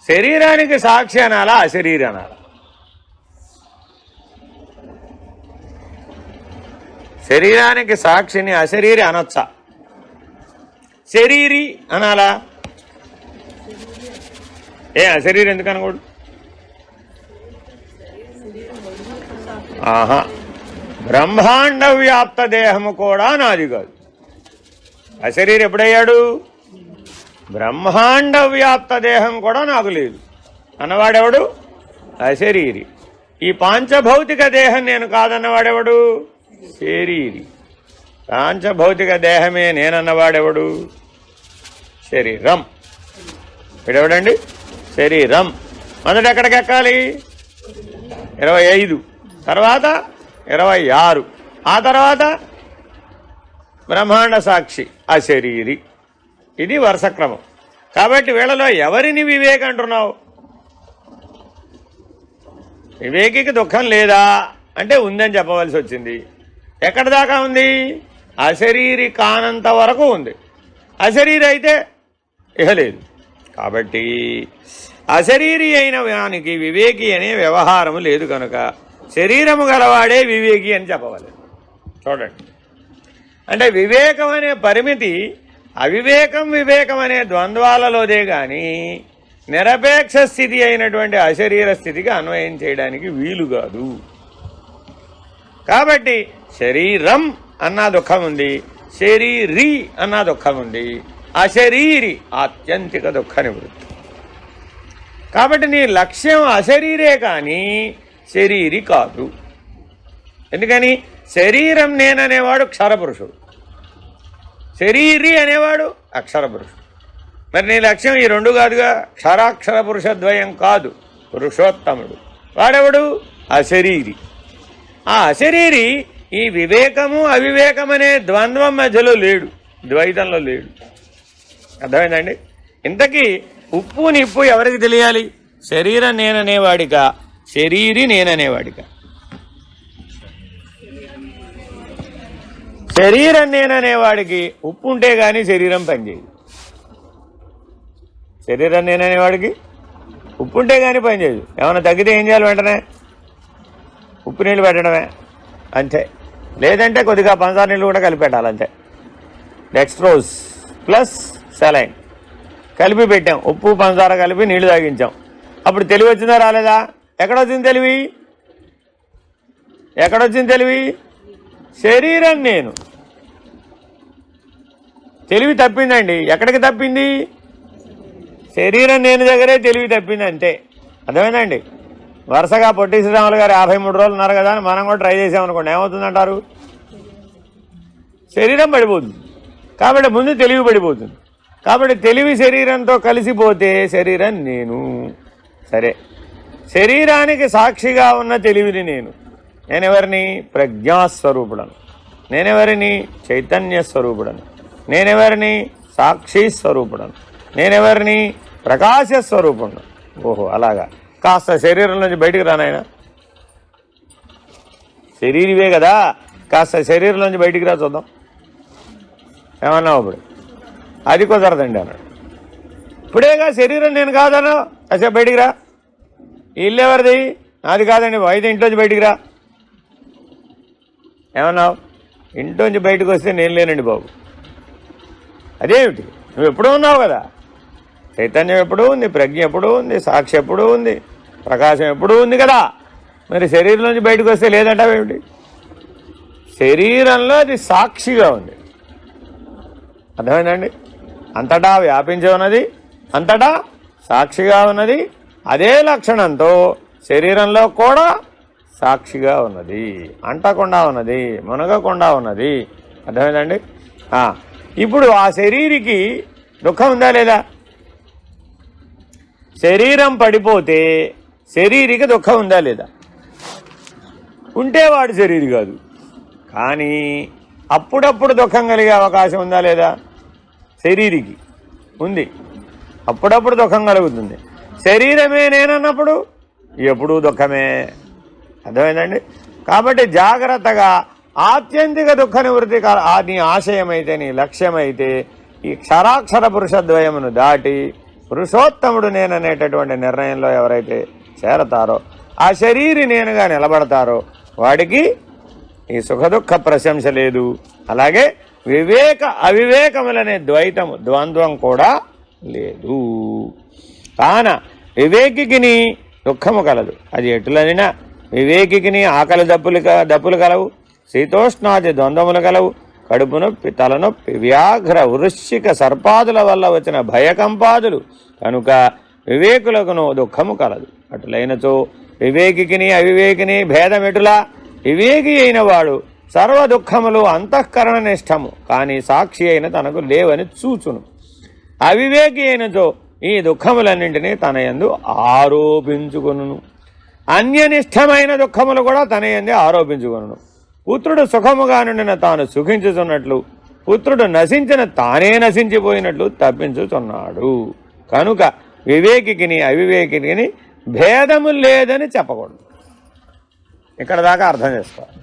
శరీరానికి సాక్షి అనాలా, అశరీరి అనాలా? శరీరానికి సాక్షిని అశరీరి అనొచ్చా? శరీరి అనాలా? అశరీరి ఎందుకు అనకూడదు? ఆహా, బ్రహ్మాండ వ్యాప్త దేహము కూడా నాది కాదు. అశరీరి ఎప్పుడయ్యాడు? బ్రహ్మాండ వ్యాప్త దేహం కూడా నాకు లేదు అన్నవాడెవడు? అశరీరి. ఈ పాంచభౌతిక దేహం నేను కాదన్నవాడెవడు? శరీరి. పాంచభౌతిక దేహమే నేనన్నవాడెవడు? శరీరం. ఇడెవడండి? శరీరం. మొదట ఎక్కడికి ఎక్కాలి? 25, తర్వాత 26, ఆ తర్వాత బ్రహ్మాండ సాక్షి అశరీరి. ఇది వరుస క్రమం. కాబట్టి వీళ్ళలో ఎవరిని వివేక్ అంటున్నావు? వివేకికి దుఃఖం లేదా అంటే ఉందని చెప్పవలసి వచ్చింది. ఎక్కడి దాకా ఉంది? అశరీరి కానంత వరకు ఉంది. అశరీరి అయితే ఇహ లేదు. కాబట్టి అశరీరి అయిన వానికి వివేకి అనే వ్యవహారము లేదు కనుక శరీరము గలవాడే వివేకి అని చెప్పవాలి. చూడండి, అంటే వివేకం అనే పరిమితి అవివేకం వివేకం అనే ద్వంద్వాలలోదే కానీ నిరపేక్ష స్థితి అయినటువంటి అశరీర స్థితికి అన్వయం చేయడానికి వీలు కాదు. కాబట్టి శరీరం అన్న దుఃఖం ఉంది, శరీరి అన్న దుఃఖం ఉంది, అశరీరి ఆత్యంతిక దుఃఖ నివృత్తి. కాబట్టి నీ లక్ష్యం అశరీరే కానీ శరీరి కాదు. ఎందుకని? శరీరం నేననేవాడు క్షరపురుషుడు, శరీరి అనేవాడు అక్షర పురుషుడు. మరి నీ లక్ష్యం ఈ రెండు కాదుగా, క్షరాక్షర పురుషద్వయం కాదు, పురుషోత్తముడు. వాడెవడు? అశరీరి. ఆ అశరీరి ఈ వివేకము అవివేకం అనే ద్వంద్వం మధ్యలో లేడు, ద్వైతంలో లేడు. అర్థమైందండి? ఇంతకీ ఉప్పు నిప్పు ఎవరికి తెలియాలి? శరీరం నేననేవాడిగా, శరీరి నేననేవాడిగా? శరీరం నేననేవాడికి ఉప్పు ఉంటే కానీ శరీరం పనిచేయదు. శరీరం నేననేవాడికి ఉప్పు ఉంటే కానీ పని చేయదు. ఏమైనా తగ్గితే ఏం చేయాలి? వెంటనే ఉప్పు నీళ్ళు పెట్టడమే అంతే. లేదంటే కొద్దిగా పంచదార నీళ్ళు కూడా కలిపి పెట్టాలి అంతే. డెక్స్ట్రోజ్ ప్లస్ సెలైన్ కలిపి పెట్టాం, ఉప్పు పంచదార కలిపి నీళ్లు తాగించాం. అప్పుడు తెలివి వచ్చిందా రాలేదా? ఎక్కడొచ్చింది తెలివి? ఎక్కడొచ్చింది తెలివి? శరీరం నేను. తెలివి తప్పిందండి. ఎక్కడికి తప్పింది? శరీరం నేను దగ్గరే తెలివి తప్పింది అంతే. అర్థమైందండి? వరుసగా పొట్టి శ్రీరాములు గారు 53 రోజులు ఉన్నారు కదా అని మనం కూడా ట్రై చేసామనుకోండి, ఏమవుతుందంటారు? శరీరం పడిపోతుంది. కాబట్టి ముందు తెలివి పడిపోతుంది. కాబట్టి తెలివి శరీరంతో కలిసిపోతే శరీరం నేను. సరే, శరీరానికి సాక్షిగా ఉన్న తెలివిని నేను. నేనెవరిని? ప్రజ్ఞాస్వరూపుడను. నేనెవరిని? చైతన్య స్వరూపుడను. నేనెవరిని? సాక్షి స్వరూపుడను. నేనెవరిని? ప్రకాశ స్వరూపుడను. ఓహో, అలాగా. కాస్త శరీరం నుంచి బయటికి రానాయన. శరీరవే కదా, కాస్త శరీరం నుంచి బయటికి రా చూద్దాం. ఏమన్నావు? అప్పుడు అది కుదరదండి అన్నాడు. ఇప్పుడేగా శరీరం నేను కాదన్నా, కాసేపు బయటికి రా. ఇల్లు ఎవరిది? నాది కాదండి. అయితే ఇంట్లోంచి బయటికి రా. ఏమన్నావు? ఇంట్లోంచి బయటకు వస్తే నేను లేనండి బాబు. అదేమిటి? నువ్వు ఎప్పుడూ ఉన్నావు కదా. చైతన్యం ఎప్పుడూ ఉంది, ప్రజ్ఞ ఎప్పుడూ ఉంది, సాక్షి ఎప్పుడూ ఉంది, ప్రకాశం ఎప్పుడూ ఉంది కదా. మరి శరీరం నుంచి బయటకు వస్తే లేదంటావేమిటి? శరీరంలో అది సాక్షిగా ఉంది. అర్థమైందండి? అంతటా వ్యాపించి ఉన్నది, అంతటా సాక్షిగా ఉన్నది. అదే లక్షణంతో శరీరంలో కూడా సాక్షిగా ఉన్నది, అంటకుండా ఉన్నది, మునగకుండా ఉన్నది. అర్థమైందండి? ఇప్పుడు ఆ శరీరికి దుఃఖం ఉందా లేదా? శరీరం పడిపోతే శరీరికి దుఃఖం ఉందా లేదా? ఉంటే వాడు శరీరి కాదు. కానీ అప్పుడప్పుడు దుఃఖం కలిగే అవకాశం ఉందా లేదా? శరీరికి ఉంది. అప్పుడప్పుడు దుఃఖం కలుగుతుంది. శరీరమే నేనన్నప్పుడు ఎప్పుడూ దుఃఖమే. అర్థమైందండి? కాబట్టి జాగ్రత్తగా ఆత్యంతిక దుఃఖ నివృత్తి నీ ఆశయమైతే, నీ లక్ష్యమైతే ఈ క్షరాక్షర పురుషద్వయమును దాటి పురుషోత్తముడు నేననేటటువంటి నిర్ణయంలో ఎవరైతే చేరతారో, ఆ శరీరి నేనుగా నిలబడతారో వాడికి ఈ సుఖదుఖ ప్రశంస లేదు. అలాగే వివేక అవివేకములనే ద్వంద్వం కూడా లేదు. కాన వివేకికిని దుఃఖము కలదు. అది ఎటులనినా వివేకికిని ఆకలి దప్పులు కలవు, శీతోష్ణాది ద్వంద్వములు కలవు, కడుపు నొప్పి, తలనొప్పి, వ్యాఘ్ర వృశ్చిక సర్పాదుల వల్ల వచ్చిన భయకంపాదులు కనుక వివేకులకును దుఃఖము కలదు. అటులైనచో వివేకికిని అవివేకిని భేదమెటులా? వివేకి అయిన వాడు సర్వ దుఃఖములు అంతఃకరణ నిష్టము, కానీ సాక్షి అయిన తనకు లేవని చూచును. అవివేకి అయినచో ఈ దుఃఖములన్నింటినీ తన యందు ఆరోపించుకొనును. అన్యనిష్టమైన దుఃఖములు కూడా తన యందే ఆరోపించుకొనును. పుత్రుడు సుఖముగా నుండిన తాను సుఖించుచున్నట్లు, పుత్రుడు నశించిన తానే నశించిపోయినట్లు తప్పించుచున్నాడు. కనుక వివేకికిని అవివేకిని భేదము లేదని చెప్పకూడదు. ఇక్కడ దాకా అర్థం చేసుకోవాలి.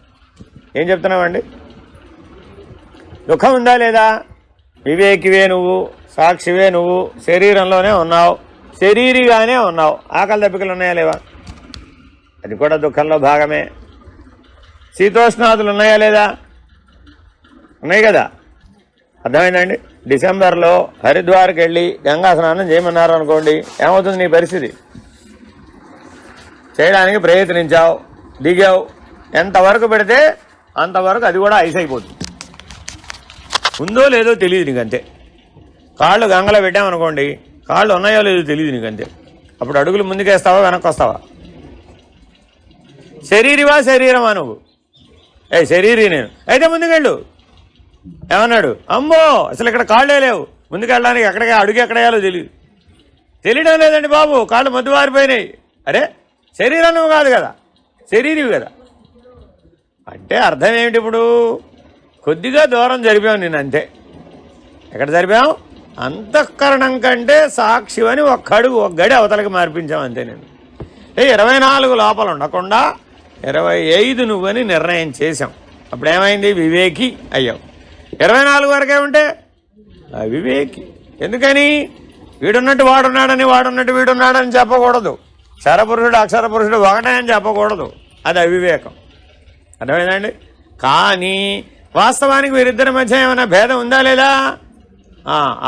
ఏం చెప్తున్నామండి? దుఃఖం ఉందా లేదా? వివేకివే నువ్వు, సాక్షివే నువ్వు, శరీరంలోనే ఉన్నావు, శరీరిగానే ఉన్నావు. ఆకలి దప్పికలు ఉన్నాయా లేవా? అది కూడా దుఃఖంలో భాగమే. శీతోష్ణాదులు ఉన్నాయా లేదా? ఉన్నాయి కదా. అర్థమైందండి? డిసెంబర్లో హరిద్వార్కి వెళ్ళి గంగా స్నానం చేయమన్నారు అనుకోండి, ఏమవుతుంది నీ పరిస్థితి? చేయడానికి ప్రయత్నించావు, దిగావు, ఎంతవరకు పెడితే అంతవరకు అది కూడా ఐస్ అయిపోతుంది. ఉందో లేదో తెలియదు నీకంతే. కాళ్ళు గంగలో పెట్టామనుకోండి, కాళ్ళు ఉన్నాయో లేదో తెలియదు నీకంతే. అప్పుడు అడుగులు ముందుకేస్తావా వెనక్కి వస్తావా? శరీరమా శరీరమా నువ్వు? శరీరీ నేను అయితే ముందుకెళ్ళు. ఏమన్నాడు? అమ్మో అసలు ఇక్కడ కాళ్ళే లేవు, ముందుకెళ్ళడానికి ఎక్కడికి అడుగు ఎక్కడేయాలో తెలియడం లేదండి బాబు, కాళ్ళు మధ్య వారిపోయినాయి. అరే శరీరం నువ్వు కాదు కదా, శరీరవి కదా. అంటే అర్థం ఏమిటి? ఇప్పుడు కొద్దిగా దూరం జరిపాం నేను, అంతే. ఎక్కడ జరిపాం? అంతఃకరణం కంటే సాక్షివని ఒక గడి అవతలకి మార్పించాం అంతే. నేను 24 లోపల ఉండకుండా 25 నువ్వని నిర్ణయం చేశాం. అప్పుడు ఏమైంది? వివేకి అయ్యావు. 24 వరకే ఉంటే అవివేకి. ఎందుకని? వీడున్నట్టు వాడున్నాడని వాడున్నట్టు వీడున్నాడని చెప్పకూడదు. క్షరపురుషుడు అక్షర పురుషుడు ఒకటే అని చెప్పకూడదు. అది అవివేకం. అర్థమైందండి? కానీ వాస్తవానికి వీరిద్దరి మధ్య ఏమైనా భేదం ఉందా లేదా?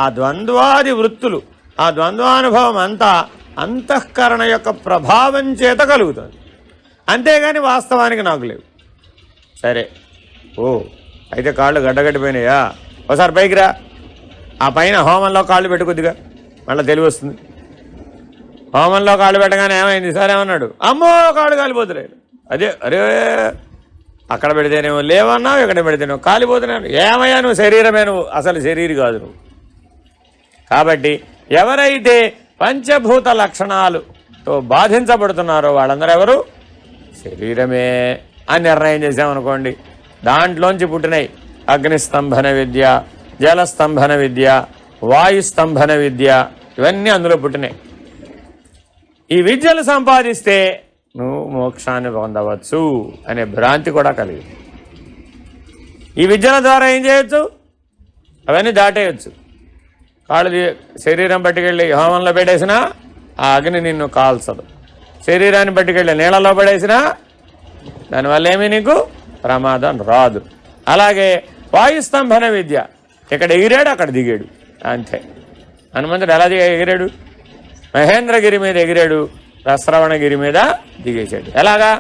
ఆ ద్వంద్వాది వృత్తులు, ఆ ద్వంద్వానుభవం అంతా అంతఃకరణ యొక్క ప్రభావం చేత కలుగుతుంది. అంతేగాని వాస్తవానికి నాకు లేవు. సరే, అయితే కాళ్ళు గడ్డగట్టిపోయినాయా? ఒకసారి పైకి రా. ఆ పైన హోమంలో కాళ్ళు పెట్టుకొద్దిగా, మళ్ళీ తెలివి వస్తుంది. హోమంలో కాళ్ళు పెట్టగానే ఏమైంది? సరే ఏమన్నాడు, అమ్మో కాళ్ళు కాలిపోతున్నాయి. అరే అక్కడ పెడితేనేమో లేవన్నావు, ఇక్కడ పెడితేనేమో కాలిపోతున్నావు. ఏమయ్యా నువ్వు శరీరమే, నువ్వు అసలు శరీరం కాదు నువ్వు. కాబట్టి ఎవరైతే పంచభూత లక్షణాలతో బాధించబడుతున్నారో వాళ్ళందరూ ఎవరు? శరీరమే అని నిర్ణయం చేసామనుకోండి. దాంట్లోంచి పుట్టినాయి అగ్నిస్తంభన విద్య, జలస్తంభన విద్య, వాయుస్తంభన విద్య, ఇవన్నీ అందులో పుట్టినాయి. ఈ విద్యలు సంపాదిస్తే నువ్వు మోక్షాన్ని పొందవచ్చు అనే భ్రాంతి కూడా కలిగింది. ఈ విద్యల ద్వారా ఏం చేయొచ్చు? అవన్నీ దాటేయచ్చు. కాళ్ళు శరీరం పట్టుకెళ్ళి హోమంలో పెట్టేసినా ఆ అగ్ని నిన్ను కాల్చదు. శరీరాన్ని పట్టుకెళ్ళి నీళ్ళలో పడేసినా దానివల్ల ఏమీ నీకు ప్రమాదం రాదు. అలాగే వాయుస్తంభన విద్య, ఇక్కడ ఎగిరాడు అక్కడ దిగాడు అంతే. హనుమంతుడు ఎలా ఎగిరాడు? మహేంద్రగిరి మీద ఎగిరాడు, రశ్రవణగిరి మీద దిగేశాడు. ఎలాగా?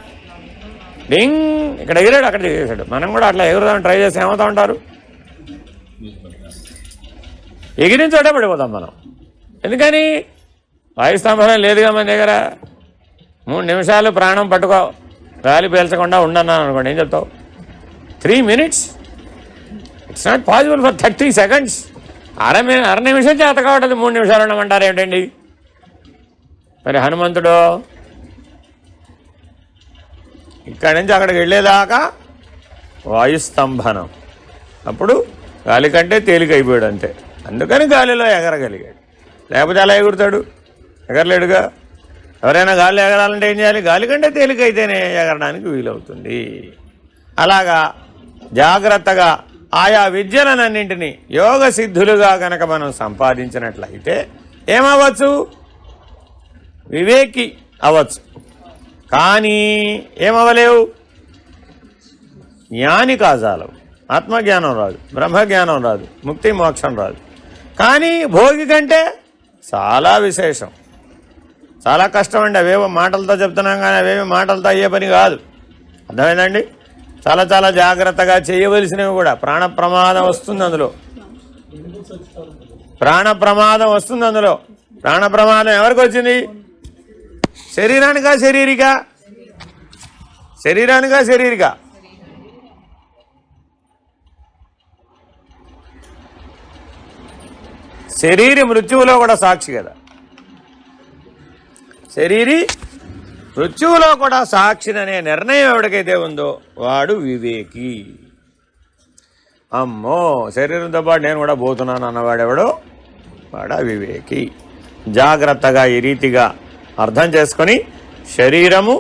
డింగ్, ఇక్కడ ఎగిరాడు అక్కడ దిగేశాడు. మనం కూడా అట్లా ఎగురుదాం ట్రై చేసి ఏమవుతా ఉంటారు? ఎగిరిన చోట పడిపోతాం మనం. ఎందుకని? వాయుస్తంభనం లేదుగా మన దగ్గర. 3 నిమిషాలు ప్రాణం పట్టుకో, గాలి పీల్చకుండా ఉండన్నాను అనుకోండి, ఏం చెప్తావు? 3 minutes? It's not possible for 30 seconds. అర నిమిషం చేత కావట్లేదు 3 నిమిషాలు ఉండమంటారు ఏమిటండి? మరి హనుమంతుడు ఇక్కడి నుంచి అక్కడికి వెళ్ళేదాకా వాయుస్తంభనం, అప్పుడు గాలి కంటే తేలికైపోయాడు అంతే. అందుకని గాలిలో ఎగరగలిగాడు. లేకపోతే అలా ఎగురుతాడు? ఎగరలేడుగా. ఎవరైనా గాలి ఎగరాలంటే ఏం చేయాలి? గాలి కంటే తేలికైతేనే ఎగరడానికి వీలవుతుంది. అలాగా జాగ్రత్తగా ఆయా విద్యలనన్నింటినీ యోగ సిద్ధులుగా గనక మనం సంపాదించినట్లయితే ఏమవ్వచ్చు? వివేకి అవ్వచ్చు. కానీ ఏమవ్వలేవు? జ్ఞాని కాజాలవు. ఆత్మజ్ఞానం రాదు, బ్రహ్మజ్ఞానం రాదు, ముక్తి మోక్షం రాదు. కానీ భోగి కంటే చాలా విశేషం, చాలా కష్టం అండి. అవేవో మాటలతో చెప్తున్నాం కానీ అవేమి మాటలతో అయ్యే పని కాదు. అర్థమైందండి? చాలా చాలా జాగ్రత్తగా చేయవలసినవి కూడా. ప్రాణ ప్రమాదం వస్తుంది అందులో. ప్రాణ ప్రమాదం వస్తుంది అందులో. ప్రాణ ప్రమాదం ఎవరికి వచ్చింది? శరీరానికా శరీరికా? శరీరానికా శరీరికా? శరీరి మృత్యువులో కూడా సాక్షి కదా. శరీరి మృత్యువులో కూడా సాక్షిననే నిర్ణయం ఎవరికైతే ఉందో వాడు వివేకి. అమ్మో శరీరంతో పాటు నేను కూడా పోతున్నాను అన్నవాడెవడో వాడు వివేకి. జాగ్రత్తగా ఈ రీతిగా అర్థం చేసుకొని శరీరము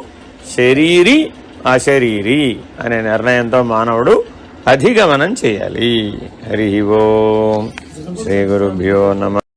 శరీరి అశరీరి అనే నిర్ణయంతో మానవుడు అధిగమనం చేయాలి. హరి ఓం శ్రీ గురుభ్యో నమః.